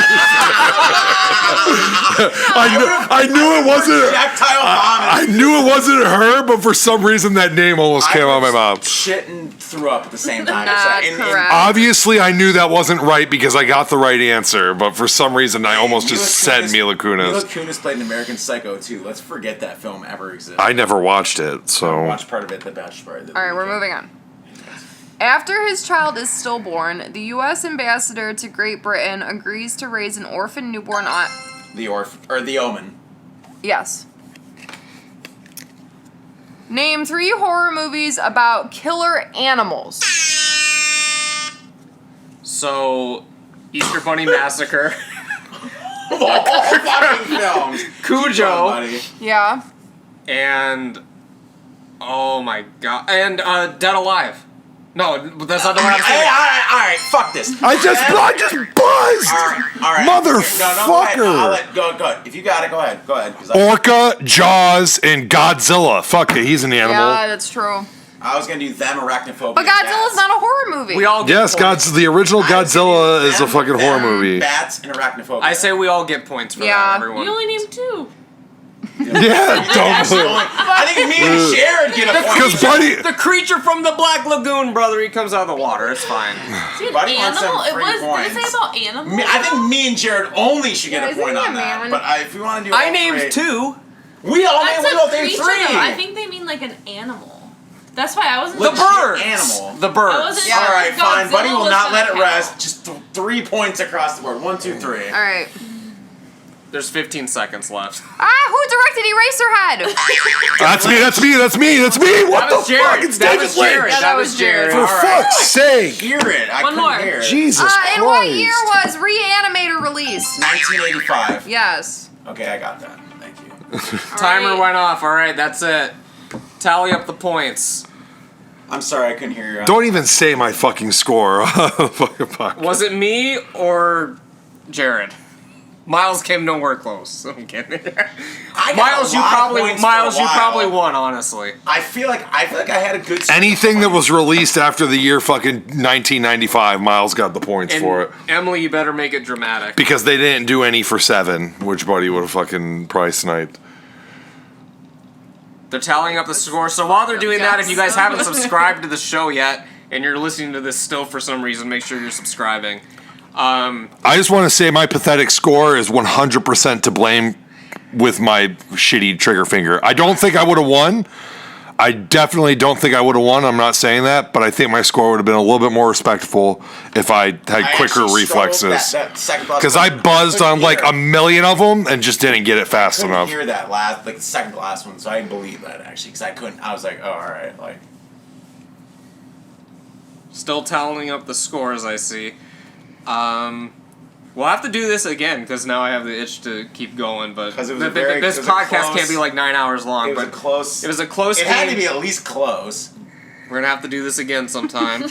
I knew it wasn't... Projectile vomit. I knew it wasn't her, but for some reason that name almost came out of my mouth. Shit and threw up at the same time. Not It's like- correct. Obviously, I knew that wasn't right because I got the right answer, but for some reason, I almost just said Mila Mila Kunis. Kunis played in American Psycho too. Let's forget that film ever existed. I never watched it, so... watched part of it. The Bachelor. All right, we're moving on. After his child is stillborn, the U.S. ambassador to Great Britain agrees to raise an orphan newborn on... The Omen. Yes. Name 3 horror movies about killer animals. So, Easter Bunny Massacre, All fucking films. Cujo, Buddy. Yeah. and oh my god, and Dead Alive. No, that's not the one I'm Hey, saying. all right, fuck this. I just buzzed! All right. Motherfucker. No, go ahead. If you got it, go ahead. 'Cause Orca, Jaws, and Godzilla. Fuck it, he's an animal. Yeah, that's true. I was going to do them, Arachnophobia. But Godzilla's not a horror movie. We all get Yes, points. the original I was gonna Godzilla do is a them, fucking horror movie. Bats and Arachnophobia. I say we all get points for Yeah. that, everyone. You only named 2. Yeah, That's the don't. only- I think me and Jared get a point. Because Buddy, The creature from the Black Lagoon, brother, he comes out of the water. It's fine. See, an Buddy wants animal? some It free was. Did points. it say about animals? I think me and Jared only should get Yeah, a isn't point he a on that. man? But if we want to do I all named three- 2. We all That's named a named creature, three. though. I think they mean like an animal. That's why I wasn't The Legit sure. birds. animal. The I birds. wasn't All sure right, if fine. Godzilla Buddy will was not gonna let it count. rest. Just 3 points across the board. 1, 2, 3. All right. There's 15 seconds left. Who directed Eraserhead? that's me. What That the was fuck? Jared. It's That David was Jared. Lynch. Yeah, That was Jared. For All right. fuck's sake. Hear it. I One couldn't more. hear it. Jesus Christ. In what year was Reanimator released? 1985. Yes. Okay, I got that. Thank you. Timer Alright. went off. All right, that's it. Tally up the points. I'm sorry I couldn't hear you. Don't even say my fucking score. Fucking podcast. Was it me or Jared? Miles came nowhere close. I'm kidding. I got Miles, a you lot of probably points for a Miles, you while. probably won. Honestly, I feel like I had a good. Anything that was released after the year fucking 1995, Miles got the points and for it. Emily, you better make it dramatic. Because they didn't do any for 7, which Buddy would have fucking priced tonight. They're tallying up the score. So while they're doing that, if you guys haven't subscribed to the show yet and you're listening to this still for some reason, make sure you're subscribing. I just want to say my pathetic score is 100% to blame with my shitty trigger finger. I don't think I would have won. I definitely don't think I would have won. I'm not saying that, but I think my score would have been a little bit more respectful if I had quicker reflexes. Because I buzzed on like a million of them and just didn't get it fast couldn't enough. hear that last, like the second to last one, so I believe that actually, because I couldn't. I was like, oh, all right, like. Still tallying up the scores, I see. We'll have to do this again because now I have the itch to keep going. But 'Cause it was this podcast can't be like 9 hours long. It was But a close. it was a close It game. had to be at least close. We're gonna have to do this again sometime.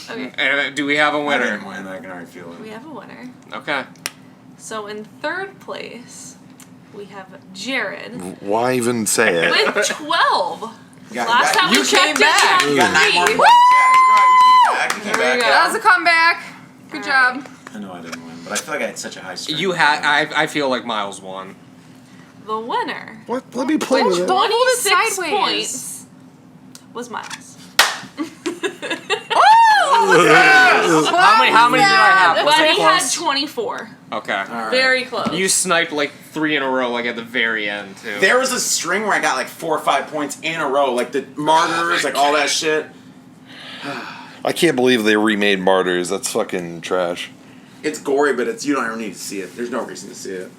Okay. And do we have a I winner? didn't win. I can already feel We it. have a winner. Okay. So in third place, we have Jared Why even say it? with 12. Yeah, Last time you we came checked back. it, You we got 9 had more 3. points. Yeah, you came There we back. go. That was a comeback. Good job. I know I didn't win, but I feel like I had such a high streak. You had. I feel like Miles won. The winner, What? Let me play with it. Don't hold it 26 sideways. points, was Miles. How many did I have? Was it Buddy had close? 24. Okay. All right. Very close. You sniped like 3 in a row, like at the very end too. There was a string where I got like 4 or 5 points in a row, like the martyrs, like all that shit. I can't believe they remade Martyrs. That's fucking trash. It's gory, but you don't ever need to see it. There's no reason to see it.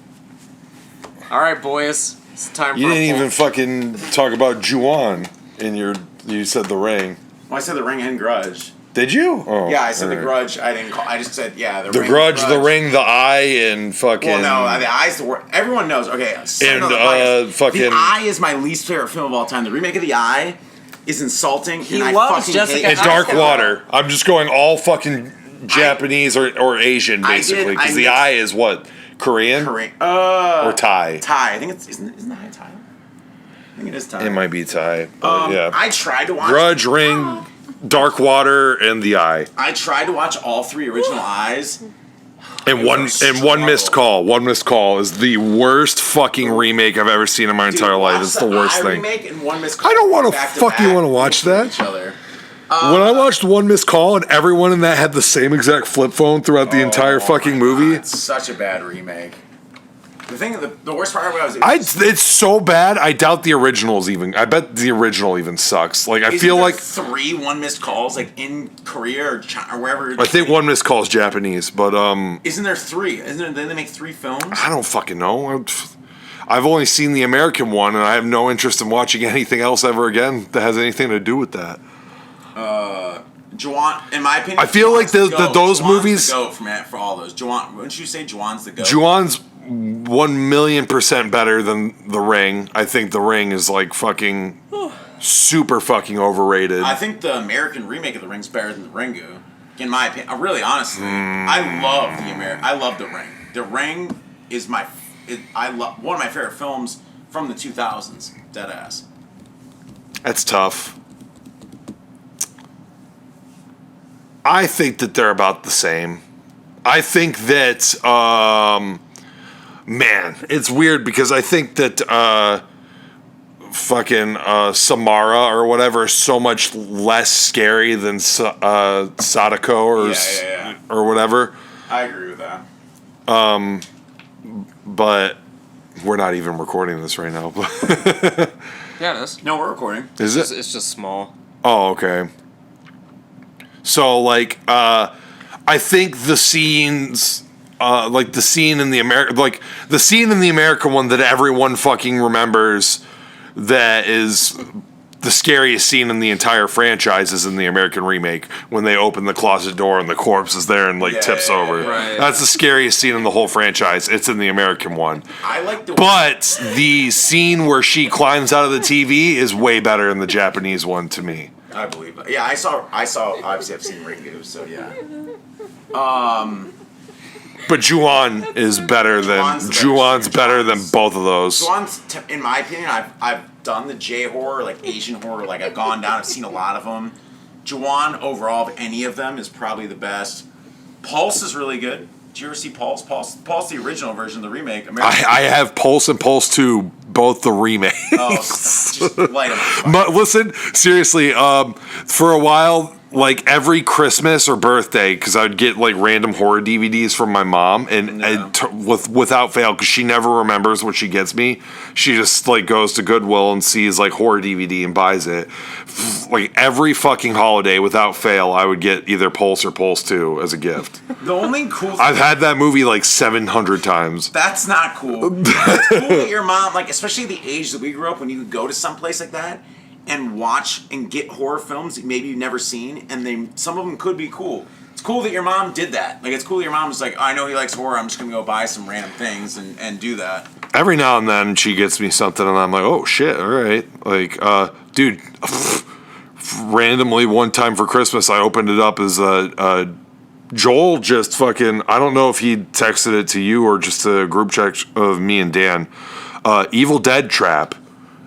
All right, boys. It's time You for didn't a even poll. fucking talk about Ju-on in your. You said The Ring. Well, I said The Ring and Grudge. Did you? Oh, Yeah, I said The alright. Grudge. I didn't call. I just said The Grudge, The Ring, The Eye, and fucking. Well, no, The Eye's the worst. Everyone knows. Okay, And, The Eye is my least favorite film of all time. The remake of The Eye is insulting. He and I loves fucking Jessica hate And it. Dark Water. I'm just going all fucking Japanese or Asian, I did- basically. Because I The mixed- Eye is what? Korean? Korean. Or Thai? Thai. I think it's isn't the High Thai? I think it is Thai. It might be Thai. But yeah. I tried to watch. Grudge, Ring, Dark Water, and The Eye. I tried to watch all 3 original Eyes. And one missed call. One missed call is the worst fucking remake I've ever seen in my Dude, entire life. watch It's the worst Eye thing. Remake and One Missed Call I don't want to back fucking back want to watch next to that. each other. When I watched One Missed Call and everyone in that had the same exact flip phone throughout the entire fucking my movie, God, it's such a bad remake. The worst part about it was it's so bad. I doubt the original's even. I bet the original even sucks. Like I isn't feel there like 3 One Missed Calls like in Korea or China or wherever. I think One Missed Call is Japanese, but Isn't there 3? Isn't there? Didn't they make 3 films? I don't fucking know. I've only seen the American one, and I have no interest in watching anything else ever again that has anything to do with that. Juwan, in my opinion, I feel like those Juwan's movies. the GOAT for all those. Juwan, wouldn't you say Juwan's the GOAT? Juwan's 1,000,000% better than The Ring. I think The Ring is like fucking super fucking overrated. I think the American remake of The Ring's better than The Ringu. In my opinion, really, honestly, I love The Ring. The Ring is one of my favorite films from the 2000s. Deadass. That's tough. I think that they're about the same. I think that, man, it's weird because I think that fucking Samara or whatever is so much less scary than Sadako or whatever. I agree with that. But we're not even recording this right now. Yeah, it is. No, we're recording. Is it? It's just small. Oh, okay. So, like, I think the scenes, like the scene in the American one that everyone fucking remembers, that is the scariest scene in the entire franchise, is in the American remake when they open the closet door and the corpse is there and tips over. Right. That's the scariest scene in the whole franchise. It's in the American one. I like the. But the scene where she climbs out of the TV is way better in the Japanese one to me. I believe it. Yeah, I saw. Obviously, I've seen Ringu, so yeah. But Ju-on is better than Juwan's better than both of those. Juwan's, in my opinion, I've done the J horror, like Asian horror, like I've gone down. I've seen a lot of them. Juwan overall, of any of them, is probably the best. Pulse is really good. Did you ever see Pulse? Pulse, the original version, the remake. I have Pulse and Pulse 2, both the remakes. Oh, just light them up. But listen, seriously, for a while, like every Christmas or birthday, because I'd get like random horror DVDs from my mom, and without fail, because she never remembers what she gets me, she just like goes to Goodwill and sees like horror DVD and buys it. Like every fucking holiday, without fail, I would get either Pulse or Pulse 2 as a gift. The only cool thing, I've had that movie like 700 times. that's not cool. It's cool that your mom, like, especially the age that we grew up, when you could go to some place like that and watch and get horror films that maybe you've never seen, and some of them could be cool. It's cool that your mom did that. Like, it's cool that your mom was like, I know he likes horror, I'm just gonna go buy some random things and do that. Every now and then she gets me something and I'm like, oh shit, all right. Like, dude, randomly one time for Christmas I opened it up as Joel just fucking, I don't know if he texted it to you or just a group chat of me and Dan. Evil Dead Trap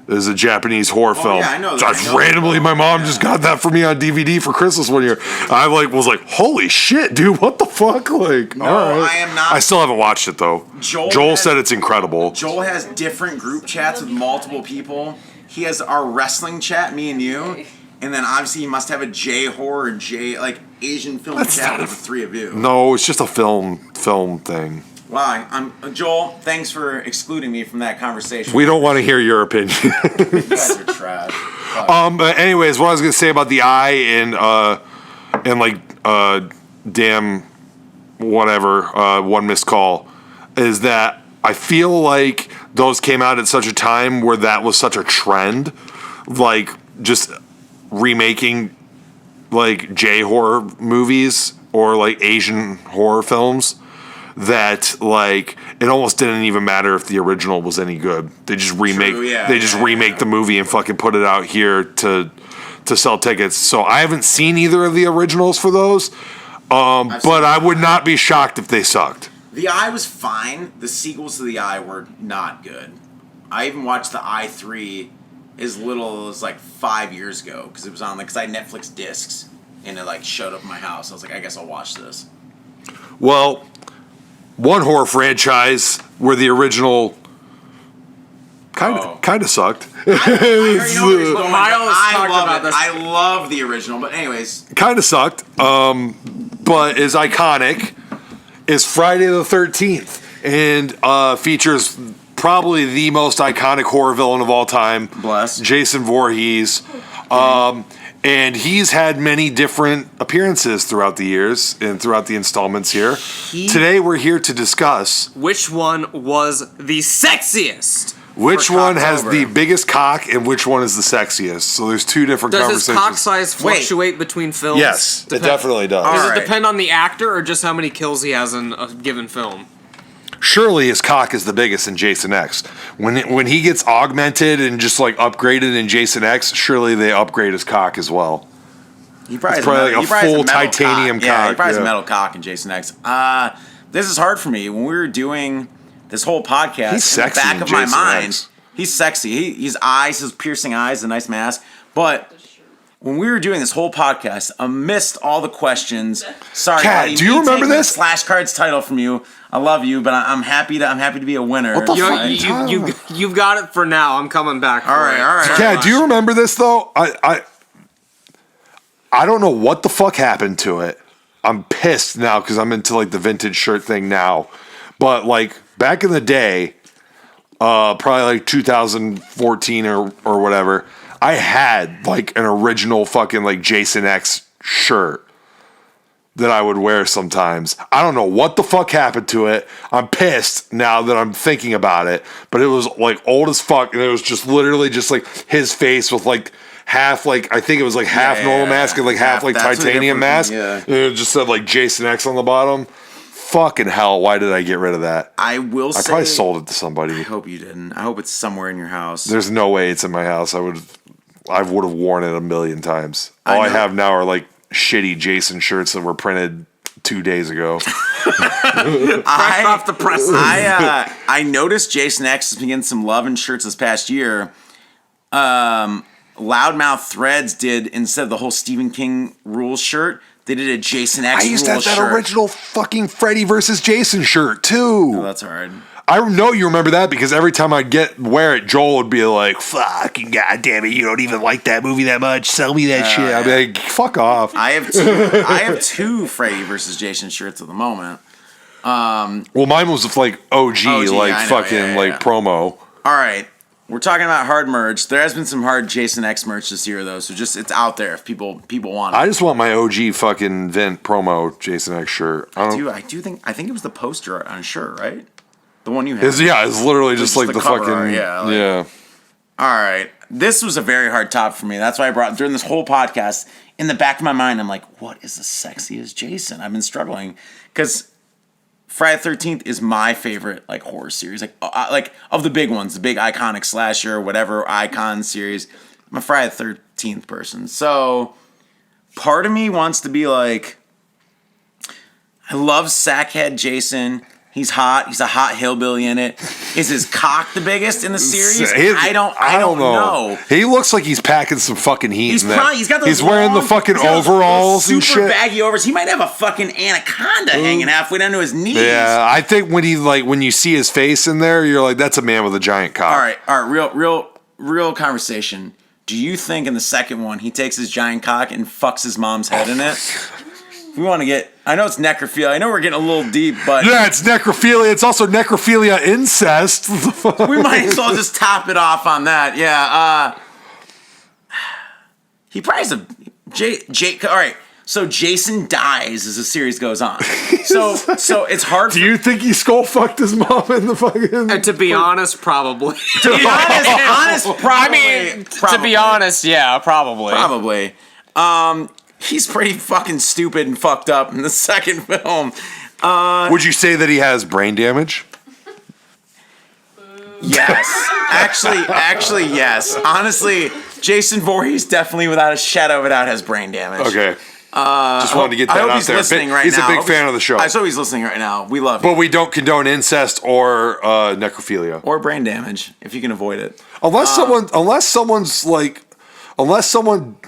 is a Japanese horror film. Yeah, I know that. Just randomly, my mom just got that for me on DVD for Christmas one year. I was like, holy shit, dude, what the fuck? Like, No, all right. I am not. I still haven't watched it though. Joel said it's incredible. Joel has different group chats with multiple people. He has our wrestling chat, me and you, and then obviously he must have a J horror, like Asian film chat with the three of you. No, it's just a film thing. Wow, I'm Joel. Thanks for excluding me from that conversation. We don't want to hear your opinion. You guys are trash. But anyways, what I was gonna say about the Eye and like damn whatever, One Missed Call, is that I feel like those came out at such a time where that was such a trend, like just remaking like J horror movies or like Asian horror films, that like it almost didn't even matter if the original was any good. They just remake remake the movie and fucking put it out here to sell tickets. So I haven't seen either of the originals for those, but I would not be shocked if they sucked. The Eye was fine. The sequels to The Eye were not good. I even watched The Eye 3 as little as like 5 years ago because it was on, like, because I had Netflix discs and it like showed up in my house. I was like, I guess I'll watch this. Well, one horror franchise where the original kind of sucked. I love the original, but anyways, kind of sucked. But is iconic. Is Friday the 13th and features probably the most iconic horror villain of all time. Bless. Jason Voorhees. And he's had many different appearances throughout the years and throughout the installments here. Today we're here to discuss which one was the sexiest. which one has Cocktober. the biggest cock and which one is the sexiest. So there's two different Does his conversations. cock size fluctuate between films? Yes, it definitely does. Does Alright. it depend on the actor or just how many kills he has in a given film? Surely his cock is the biggest in Jason X. When he gets augmented and just like upgraded in Jason X, surely they upgrade his cock as well. He probably It's has probably he like a probably has full metal titanium cock. Yeah, he cock, probably has a yeah. metal cock in Jason X. This is hard for me. When we were doing this whole podcast, He's in the sexy back in of my Jason mind, X. he's sexy. His eyes, his piercing eyes, a nice mask. But when we were doing this whole podcast, amidst all the questions, sorry, Kat, buddy, do you me remember taking this? the Flashcards title from you? I love you, but I'm happy to be a winner. What the You, fuck? you've got it for now. I'm coming back. All right, all right. Kat, do you remember this though? I don't know what the fuck happened to it. I'm pissed now because I'm into like the vintage shirt thing now. But like back in the day, probably like 2014 or whatever, I had like an original fucking like Jason X shirt that I would wear sometimes. I don't know what the fuck happened to it. I'm pissed now that I'm thinking about it. But it was like old as fuck, and it was just literally just like his face with like half like I think it was like half Yeah, normal yeah, mask and like yeah. half like That's the titanium difference, mask. yeah. And it just said like Jason X on the bottom. Fucking hell, why did I get rid of that? I will I say. probably sold it to I somebody. hope you didn't. I hope it's somewhere in your house. There's no way it's in my house. I would have worn it a million times. I All I know. have now are like shitty Jason shirts that were printed 2 days ago. Fresh off the presses. I noticed Jason X has been getting some love in shirts this past year. Loudmouth Threads did, instead of the whole Stephen King rules shirt, they did a Jason X I used to have rules that shirt. original fucking Freddy versus Jason shirt too. Oh, that's hard. I know you remember that because every time I'd wear it, Joel would be like, "Fucking goddamn it, you don't even like that movie that much. Sell me that shit." I'd be like, "Fuck off." I have two Freddy versus Jason shirts at the moment. Well, mine was like OG, like I know, fucking yeah, like yeah. promo. All right. We're talking about hard merch. There has been some hard Jason X merch this year, though, so just it's out there if people want it. I just want my OG fucking Vent promo Jason X shirt. I think it was the poster on a shirt, right? The one you have. It's literally just like the cover fucking art, yeah. yeah. All right. This was a very hard top for me. That's why I brought during this whole podcast, in the back of my mind, I'm like, what is the sexiest Jason? I've been struggling because Friday the 13th is my favorite like horror series. Like of the big ones, the big iconic slasher, whatever icon series. I'm a Friday the 13th person. So part of me wants to be like, I love Sackhead Jason. He's hot. He's a hot hillbilly in it. Is his cock the biggest in the series? I don't know. He looks like he's packing some fucking heat. He's in that. probably he's got those. He's wearing the fucking he's got those overalls and super shit. baggy overs. He might have a fucking anaconda hanging halfway down to his knees. Yeah, I think when you see his face in there, you're like, that's a man with a giant cock. All right. Real conversation. Do you think in the second one he takes his giant cock and fucks his mom's head in it? We want to get. I know it's necrophilia. I know we're getting a little deep, but Yeah, it's necrophilia. It's also necrophilia incest. we might as well just top it off on that. Yeah. He probably has a Jake. All right. So Jason dies as the series goes on. So it's hard. Do you think he skull fucked his mom in the fucking? And to be honest, probably. To be honest, probably. I mean, to be honest, yeah, probably. Probably. He's pretty fucking stupid and fucked up in the second film. Would you say that he has brain damage? Yes. Actually, yes. Honestly, Jason Voorhees definitely, without a shadow of a doubt, has brain damage. Okay. Just wanted to get I that hope out he's there. listening right He's now. a big fan of the show. I hope he's listening right now. We love But you. we don't condone incest or necrophilia. Or brain damage, if you can avoid it. Unless someone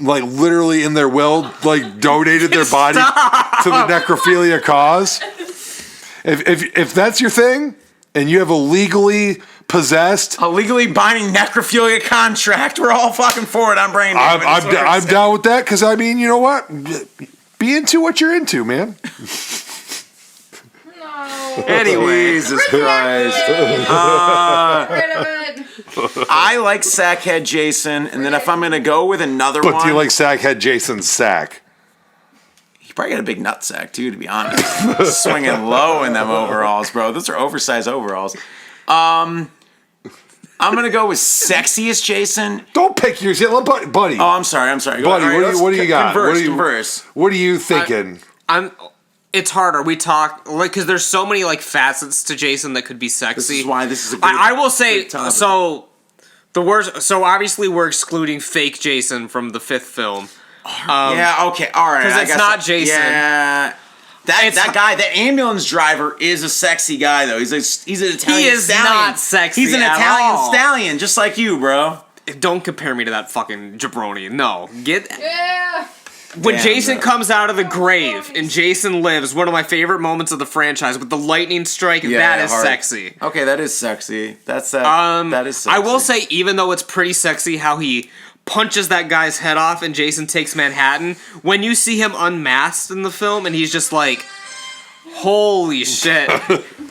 like literally in their will like donated their body to the necrophilia cause. If that's your thing and you have a legally possessed, A legally binding necrophilia contract, we're all fucking for it on brain damage. I'm down with that because I mean, you know what? Be into what you're into, man. No. Anyway, Jesus Christ. Rid of it. I like Sackhead Jason, and then if I'm gonna go with another one, But do you like Sackhead Jason's sack? he probably got a big nut sack too. To be honest, swinging low in them overalls, bro. Those are oversized overalls. I'm gonna go with sexiest Jason. Don't pick yours yet, buddy. Oh, I'm sorry. Go Buddy, ahead. what do you got? Converse. What are you thinking? It's harder. We talk because there's so many like facets to Jason that could be sexy. This is why this is a good. I will say good topic. so. The worst. So obviously we're excluding fake Jason from the 5th film. Yeah. Okay. All right. 'Cause I it's guess not Jason. Yeah. That guy, the ambulance driver, is a sexy guy though. He's an Italian. He is stallion. not sexy He's an at Italian all. stallion, just like you, bro. Don't compare me to that fucking jabroni. No, Yeah. when Damn, Jason bro. comes out of the grave and Jason lives, one of my favorite moments of the franchise with the lightning strike. That is hard. sexy. Okay, that is sexy. That is sexy. I will say, even though it's pretty sexy how he punches that guy's head off and Jason takes Manhattan, when you see him unmasked in the film and he's just like, holy shit.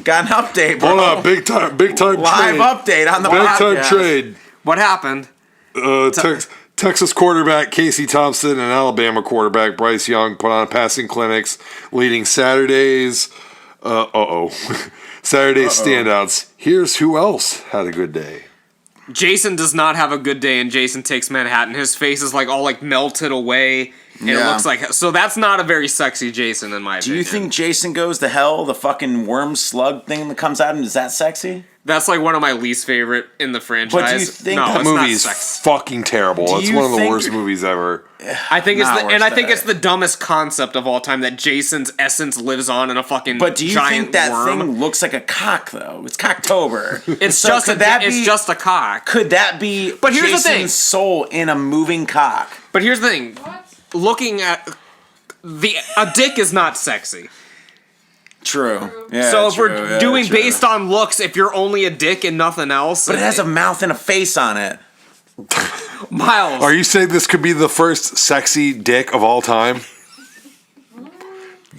got an update, bro. Hold on, big time Live trade. update on the Big podcast. time trade. What happened? Texas quarterback Casey Thompson and Alabama quarterback Bryce Young put on passing clinics leading Saturday's Saturday standouts. Here's who else had a good day. Jason does not have a good day and Jason takes Manhattan. His face is like all like melted away. And it Yeah. looks like, so that's not a very sexy Jason in my Do opinion. you think Jason Goes to Hell, the fucking worm slug thing that comes out, and is that sexy? That's like one of my least favorite in the franchise. But do you think no, that That it's not movie is sexy. fucking terrible. Do It's you one of the think- worst movies ever. I think it's Not the, worth and I think that. it's the dumbest concept of all time that Jason's essence lives on in a fucking But do you giant think that worm. thing looks like a cock though? It's Cocktober. It's So just could a, that it's be- just a cock. Could that be But here's the Jason's thing. soul in a moving cock? But here's the thing: looking at a dick is not sexy. True. Yeah. So if true, we're yeah, doing true. based on looks, if you're only a dick and nothing else, But it has a mouth and a face on it. Miles. Are you saying this could be the first sexy dick of all time?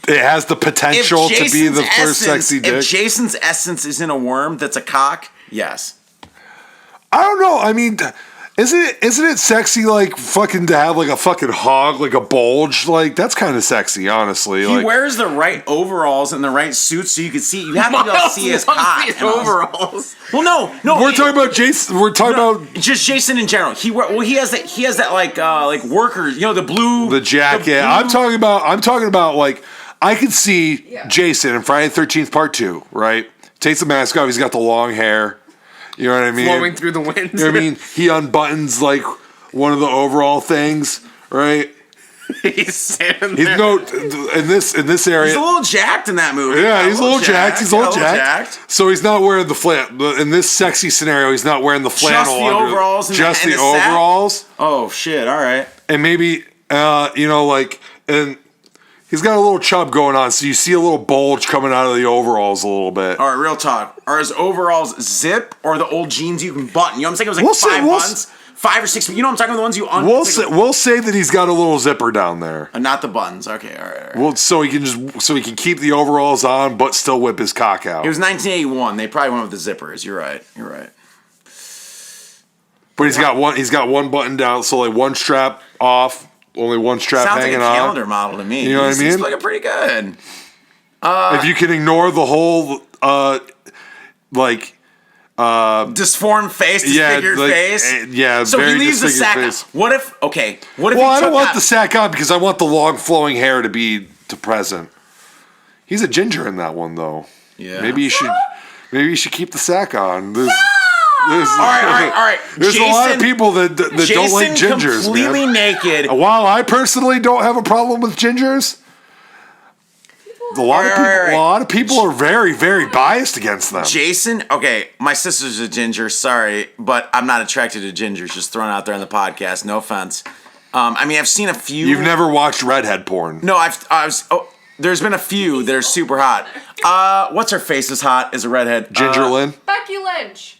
It has the potential to be the first sexy dick. If Jason's essence is in a worm that's a cock, yes. I don't know. I mean, isn't it sexy like fucking to have like a fucking hog, like a bulge? Like that's kind of sexy, honestly. He Like wears the right overalls and the right suit so you can see. You have to be able to see his cock. These and all. overalls. Well, no. we're talking about Jason. We're talking about Just Jason in general. He has that like workers. You know the blue. the jacket. the blue- I'm talking about like I could see Jason in Friday the 13th Part 2. Right, takes the mask off. He's got the long hair. You know what I mean? Flowing through the wind. You know what I mean? He unbuttons like one of the overall things, right? He's standing He's there. no in this area. He's a little jacked in that movie. Yeah, he's a little jacked. He's a little Yeah, jacked. So he's not wearing the flannel. In this sexy scenario, he's not wearing the flannel. the under- overalls and just the- the and the sack? overalls. Oh shit! All right. And maybe, and he's got a little chub going on. So you see a little bulge coming out of the overalls a little bit. All right, real talk. Are his overalls zip or the old jeans you can button? You know what I'm saying? It was like We'll see- five we'll buttons, 5 or 6. You know what I'm talking about? The ones you We'll say that he's got a little zipper down there. not the buttons. Okay, all right. Well, so he can keep the overalls on, but still whip his cock out. It was 1981. They probably went with the zippers. You're right. But he's got one button down, so like one strap off, only one strap Sounds like hanging a on. calendar model to me. You know what I He's mean? looking pretty good. If you can ignore the whole Disformed face, disfigured face. yeah. So he very leaves the disfigured sack on. face. What if Well, he I took don't want out- the sack on because I want the long flowing hair to be present. He's a ginger in that one though. Yeah. Maybe you should keep the sack on. There's All right. There's a lot of people that don't like Jason gingers, completely man. naked. While I personally don't have a problem with gingers, a lot of people are very, very biased against them. Jason, okay, my sister's a ginger, sorry, but I'm not attracted to gingers, just thrown out there on the podcast, no offense. I mean, I've seen a few. You've never watched redhead porn. No, there's been a few that are super hot. What's her face is hot as a redhead? Ginger Lynn? Becky Lynch.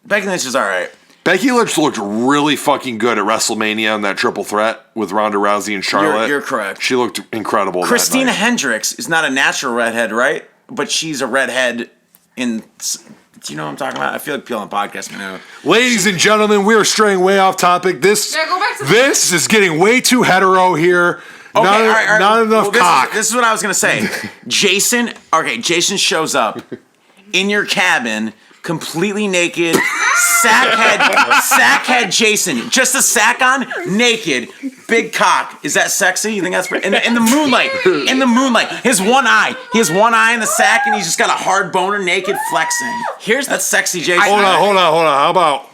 Becky Lynch is alright. Becky Lynch looked really fucking good at WrestleMania on that triple threat with Ronda Rousey and Charlotte. You're correct. She looked incredible. Christina that night. Hendricks is not a natural redhead, right? But she's a redhead in Do you know what I'm talking about? I feel like people on the podcast know. Ladies and gentlemen, we are straying way off topic. This Yeah, go back to this is getting way too hetero here. Okay, not, all right. not enough cock. This is what I was gonna say. Jason shows up in your cabin, completely naked, sackhead Jason, just a sack on, naked, big cock. Is that sexy? You think that's in the moonlight? In the moonlight, he has one eye in the sack, and he's just got a hard boner, naked, flexing. That's sexy, Jason. Hold on. How about?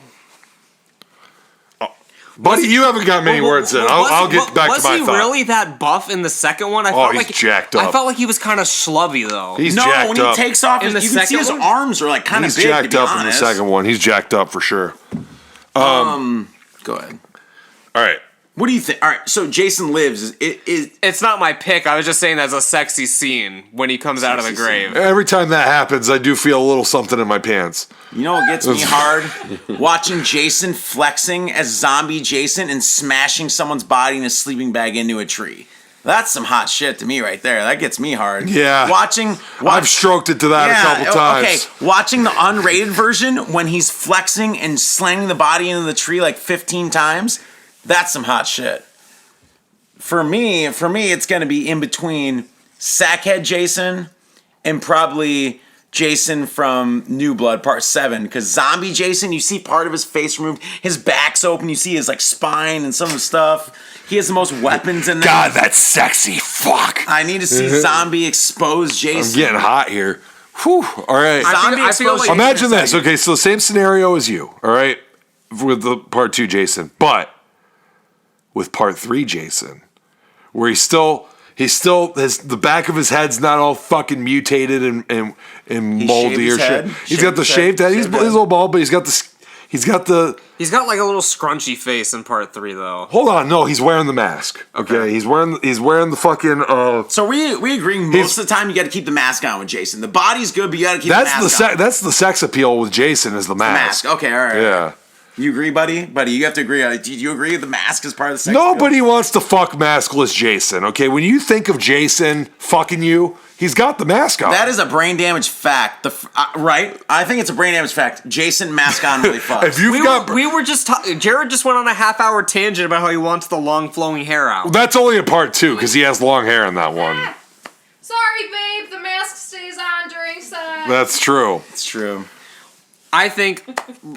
Buddy, you haven't got many words in. I'll get back to my thought. Was he really that buff in the second one? He's jacked up. I felt like he was kind of schlubby though. He's No, jacked when he up. takes off, In the you can see his second one? arms are like kind of He's big. jacked to be up in the honest. second one. He's jacked up for sure. Go ahead. All right. What do you think? All right, so Jason Lives is It's not my pick. I was just saying that's a sexy scene when he comes out of the Sexy grave. Every time that happens, I do feel a little something in my pants. You know what gets me hard? Watching Jason flexing as zombie Jason and smashing someone's body in a sleeping bag into a tree. That's some hot shit to me right there. That gets me hard. Yeah. I've stroked it to that a couple times. Okay, watching the unrated version when he's flexing and slamming the body into the tree like 15 times, that's some hot shit. For me, it's gonna be in between Sackhead Jason and probably Jason from New Blood Part 7, because Zombie Jason, you see part of his face removed, his back's open, you see his like spine and some of the stuff. He has the most weapons in there. God, that's sexy. Fuck. I need to see Zombie expose Jason. I'm getting hot here. Whew. All right. Zombie I feel expose like- Jason Imagine in a this. second. Okay, so the same scenario as you. All right, with the part 2 Jason, but with part 3 Jason, where he still has the back of his head's not all fucking mutated and moldy shaved his or shit. head? He's got the shaved head. He's a little bald, but he's got the. He's got like a little scrunchy face in part 3 though. Hold on, no, he's wearing the mask. Okay, he's wearing the fucking. So we agreeing most of the time you got to keep the mask on with Jason. The body's good, but you got to keep the mask on. That's the sex appeal with Jason is the mask. Mask. Okay, all right. Yeah. You agree, buddy? Buddy, you have to agree. Do you agree the mask is part of the sex? Nobody wants to fuck maskless Jason. Okay, when you think of Jason fucking you, he's got the mask on. That is a brain damage fact. Right? I think it's a brain damage fact. Jason mask on really fucks. If you've got, We were just Jared just went on a half-hour tangent about how he wants the long flowing hair out. that's only in part 2 because he has long hair in that one. Sorry, babe. The mask stays on during sex. That's true. It's true. I think,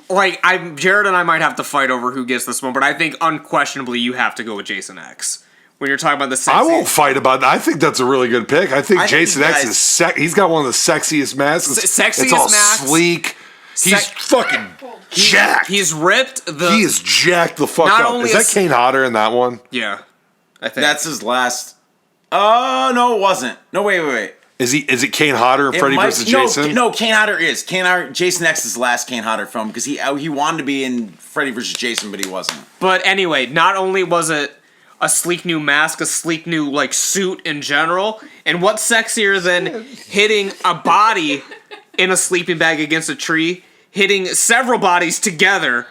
Jared and I might have to fight over who gets this one, but I think unquestionably you have to go with Jason X. When you're talking about the sexy. I won't fight about that. I think that's a really good pick. I think Jason you X guys- is he's got one of the sexiest masks. Sexiest it's all mask. sleek. He's fucking jacked. He's ripped. He is jacked the fuck Not up. only Is that is- Kane Hodder in that one? Yeah, I think That's his last. Oh no, it wasn't. No, wait. Is it Kane Hodder and It Freddy might- versus Jason? No, Kane Hodder is. Jason X is the last Kane Hodder film because he wanted to be in Freddy versus Jason, but he wasn't. But anyway, not only was it a sleek new mask, a sleek new suit in general, and what's sexier than hitting a body in a sleeping bag against a tree, hitting several bodies together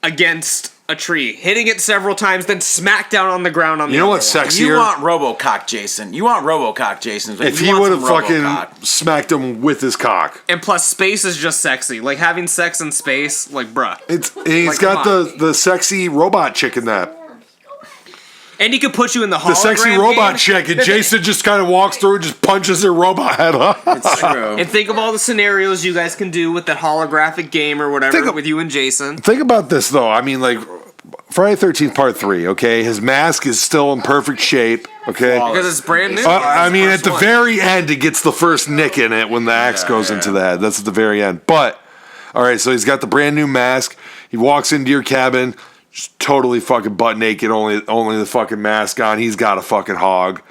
against a tree, hitting it several times, then smack down on the ground on the You know other what's one. sexier? You want RoboCock Jason. You want RoboCock Jason. If You he want would have some fucking RoboCock. smacked him with his cock. And plus, space is just sexy. Like having sex in space, bruh. He's got come the sexy robot chick in that. And he could put you in the hologram The sexy robot game. chick, and Jason just kind of walks through and just punches her robot head off. It's true. And think of all the scenarios you guys can do with that holographic game or whatever with you and Jason. Think about this though. I mean, Friday 13th Part 3. Okay, his mask is still in perfect shape. Okay, Because it's brand new. I mean, at the one. very end, it gets the first nick in it when the axe goes into the head. That's at the very end. But all right, so he's got the brand new mask. He walks into your cabin, just totally fucking butt naked, only the fucking mask on. He's got a fucking hog.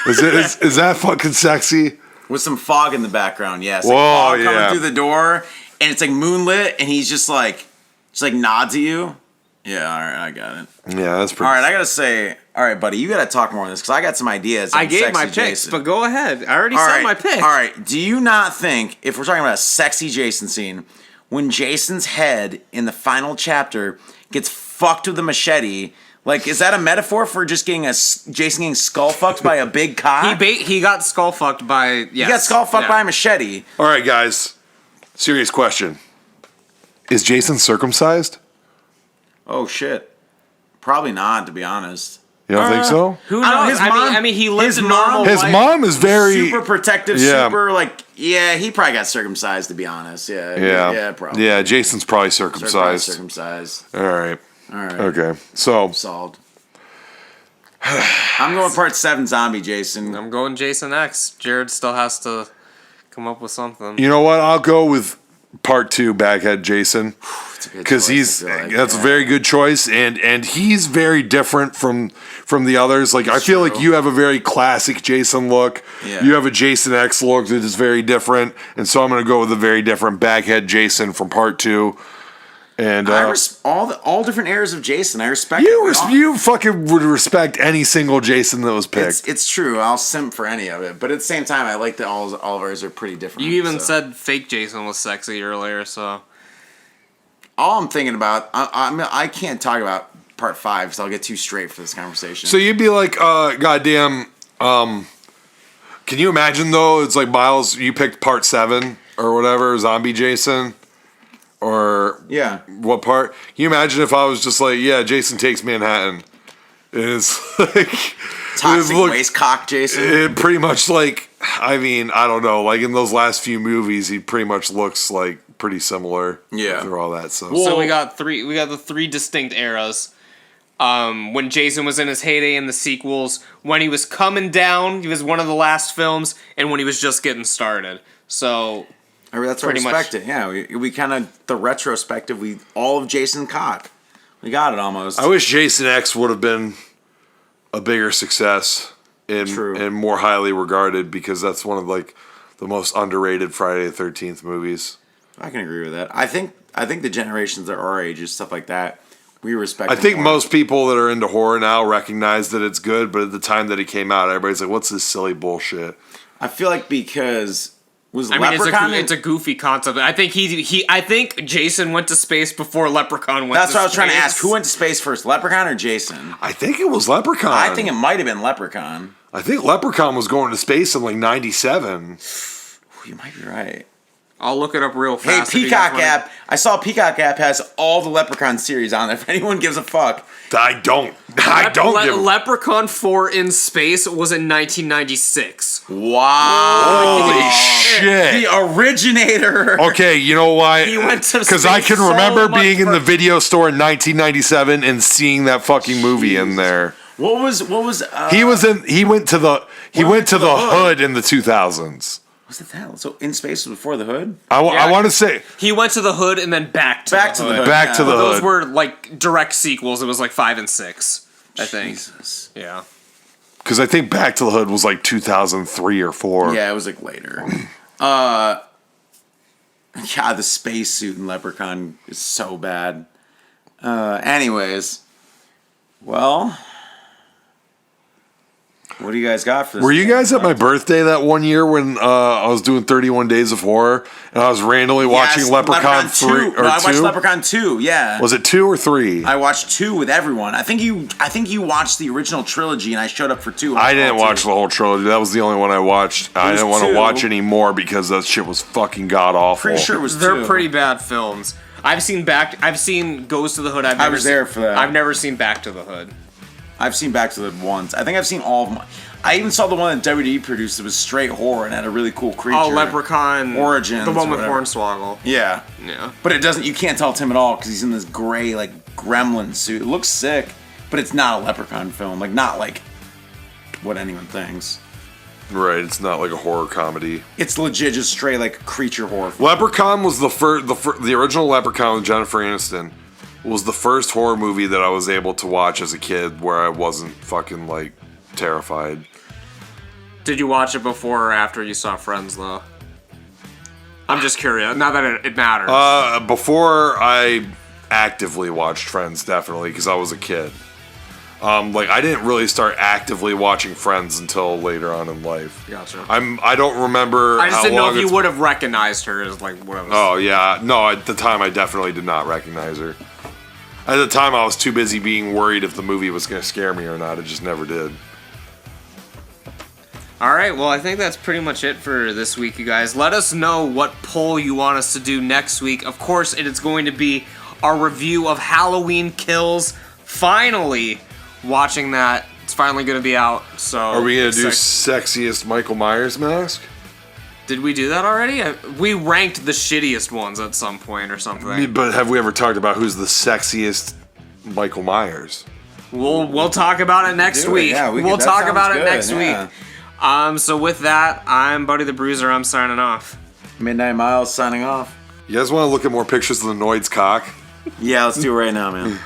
Is that fucking sexy? With some fog in the background, yes. Whoa, fog yeah. coming through the door, and it's moonlit, and he's just nods at you. Yeah, all right, I got it. Yeah, that's pretty. All right, I gotta say, all right, buddy, you gotta talk more on this because I got some ideas. I on gave sexy my picks, Jason. but go ahead. I already All said right, my pick. All right, do you not think if we're talking about a sexy Jason scene, when Jason's head in the final chapter gets fucked with a machete? Is that a metaphor for just Jason getting skull fucked by a big cock? He got skull fucked by. Yes. He got skull fucked by a machete. All right, guys. Serious question. Is Jason circumcised? Oh shit. Probably not, to be honest. You don't think so? Who I don't know, knows? his mom- I mean, he lives his a mom- normal His life. mom is very Super protective, Yeah. super like he probably got circumcised, to be honest. Yeah, probably. Yeah, Jason's probably circumcised. Circumcised. All right. All right. Okay. So Solved. I'm going part 7 zombie Jason. I'm going Jason X. Jared still has to come up with something. you know what? I'll go with part 2, Baghead Jason, It's a good because choice, I feel like. that's Yeah. a very good choice, and he's very different from the others. Like I feel like true. you have a very classic Jason look. Yeah. You have a Jason X look that is very different, and so I'm going to go with a very different Baghead Jason from part 2. And all different eras of Jason. I respect you it. you fucking would respect any single Jason that was picked. It's true. I'll simp for any of it, but at the same time, I like that all of ours are pretty different. You even so. said fake Jason was sexy earlier, so All I'm thinking about. I can't talk about part 5 because I'll get too straight for this conversation. So you'd be like, goddamn. Can you imagine though? It's like Miles. You picked part 7 or whatever, Zombie Jason, or yeah, what part? Can you imagine if I was just like, yeah, Jason Takes Manhattan? It's like toxic look- waste cock Jason. It pretty much like. I mean, I don't know. Like in those last few movies, he pretty much looks like pretty similar. Yeah. Through all that. So so we got the 3 distinct eras. When Jason was in his heyday in the sequels, when he was coming down, he was one of the last films, and when he was just getting started. So I mean, that's what I pretty much. respect it. Yeah, we kind of the retrospective. We all of Jason cock. We got it almost. I wish Jason X would have been a bigger success True. and more highly regarded, because that's one of like the most underrated Friday the 13th movies. I can agree with that. I think the generations that are our ages, stuff like that, we respect. I it think more. most people that are into horror now recognize that it's good, but at the time that it came out, everybody's like, "What's this silly bullshit?" I feel like because was I mean, Leprechaun. it's a goofy concept. I think I think Jason went to space before Leprechaun went. That's to what I was trying to space. ask. Who went to space first, Leprechaun or Jason? I think it was Leprechaun. I think it might have been Leprechaun. I think Leprechaun was going to space in like '97. Ooh, you might be right. I'll look it up real Hey, fast. if you guys Peacock wanna- app. I saw Peacock app has all the Leprechaun series on there. If anyone gives a fuck. I don't give. Leprechaun 4 in Space was in 1996. Wow. Holy shit! The originator. Okay, you know why? He went to Because I space can remember so much being in the for- video store in 1997 and seeing that fucking movie in there. What was He went to the hood in the 2000s. what's the hell? So In Space was before the hood? I Yeah. want to say He went to the hood and then back to Back the to the hood. hood. back to the Those hood. were like direct sequels. It was like 5 and 6, I think. Jesus. Yeah. Because I think Back to the Hood was like 2003 or 4. Yeah, it was like later. God, the spacesuit in Leprechaun is so bad. Anyways. Well. What do you guys got for this? Were you guys at my birthday that one year when I was doing 31 Days of Horror and I was randomly watching Yes, Leprechaun 3 2. or No, I 2? watched Leprechaun 2, yeah. Was it 2 or 3? I watched 2 with everyone. I think you watched the original trilogy and I showed up for 2. I didn't watch the whole trilogy. That was the only one I watched. I was didn't want to 2. watch any more because that shit was fucking god awful. Pretty sure it was 2. They're pretty bad films. I've seen Goes to the Hood. I was there for that. I've never seen Back to the Hood. I've seen Back to the Hood once. I think I've seen all of them. I even saw the one that WWE produced. It was straight horror and had a really cool creature. Oh, Leprechaun Origins the one or with whatever. Hornswoggle. Yeah. Yeah. But it doesn't. You can't tell it's him at all because he's in this gray like gremlin suit. It looks sick, but it's not a Leprechaun film. Like not like what anyone thinks. Right, it's not like a horror comedy. It's legit, just straight like creature horror. Leprechaun was the original Leprechaun with Jennifer Aniston was the first horror movie that I was able to watch as a kid where I wasn't fucking like terrified. Did you watch it before or after you saw Friends, though? I'm just curious. Not that it matters. Before I actively watched Friends, definitely, because I was a kid. Like I didn't really start actively watching Friends until later on in life. Gotcha. I don't remember. I just how didn't know long if you it's- would have recognized her as like what I was. Oh yeah, no. At the time, I definitely did not recognize her. At the time, I was too busy being worried if the movie was going to scare me or not. It just never did. All right, well, I think that's pretty much it for this week, you guys. Let us know what poll you want us to do next week. Of course, it is going to be our review of Halloween Kills. Finally, watching that. It's finally going to be out. So, Are we going to do sexiest Michael Myers mask? Did we do that already? We ranked the shittiest ones at some point or something. But have we ever talked about who's the sexiest Michael Myers? We'll talk about it next Do it. week. Yeah, we'll that talk sounds about it good, next yeah. week. So with that, I'm Buddy the Bruiser. I'm signing off. Midnight Miles signing off. You guys want to look at more pictures of the Noid's cock? Yeah, let's do it right now, man.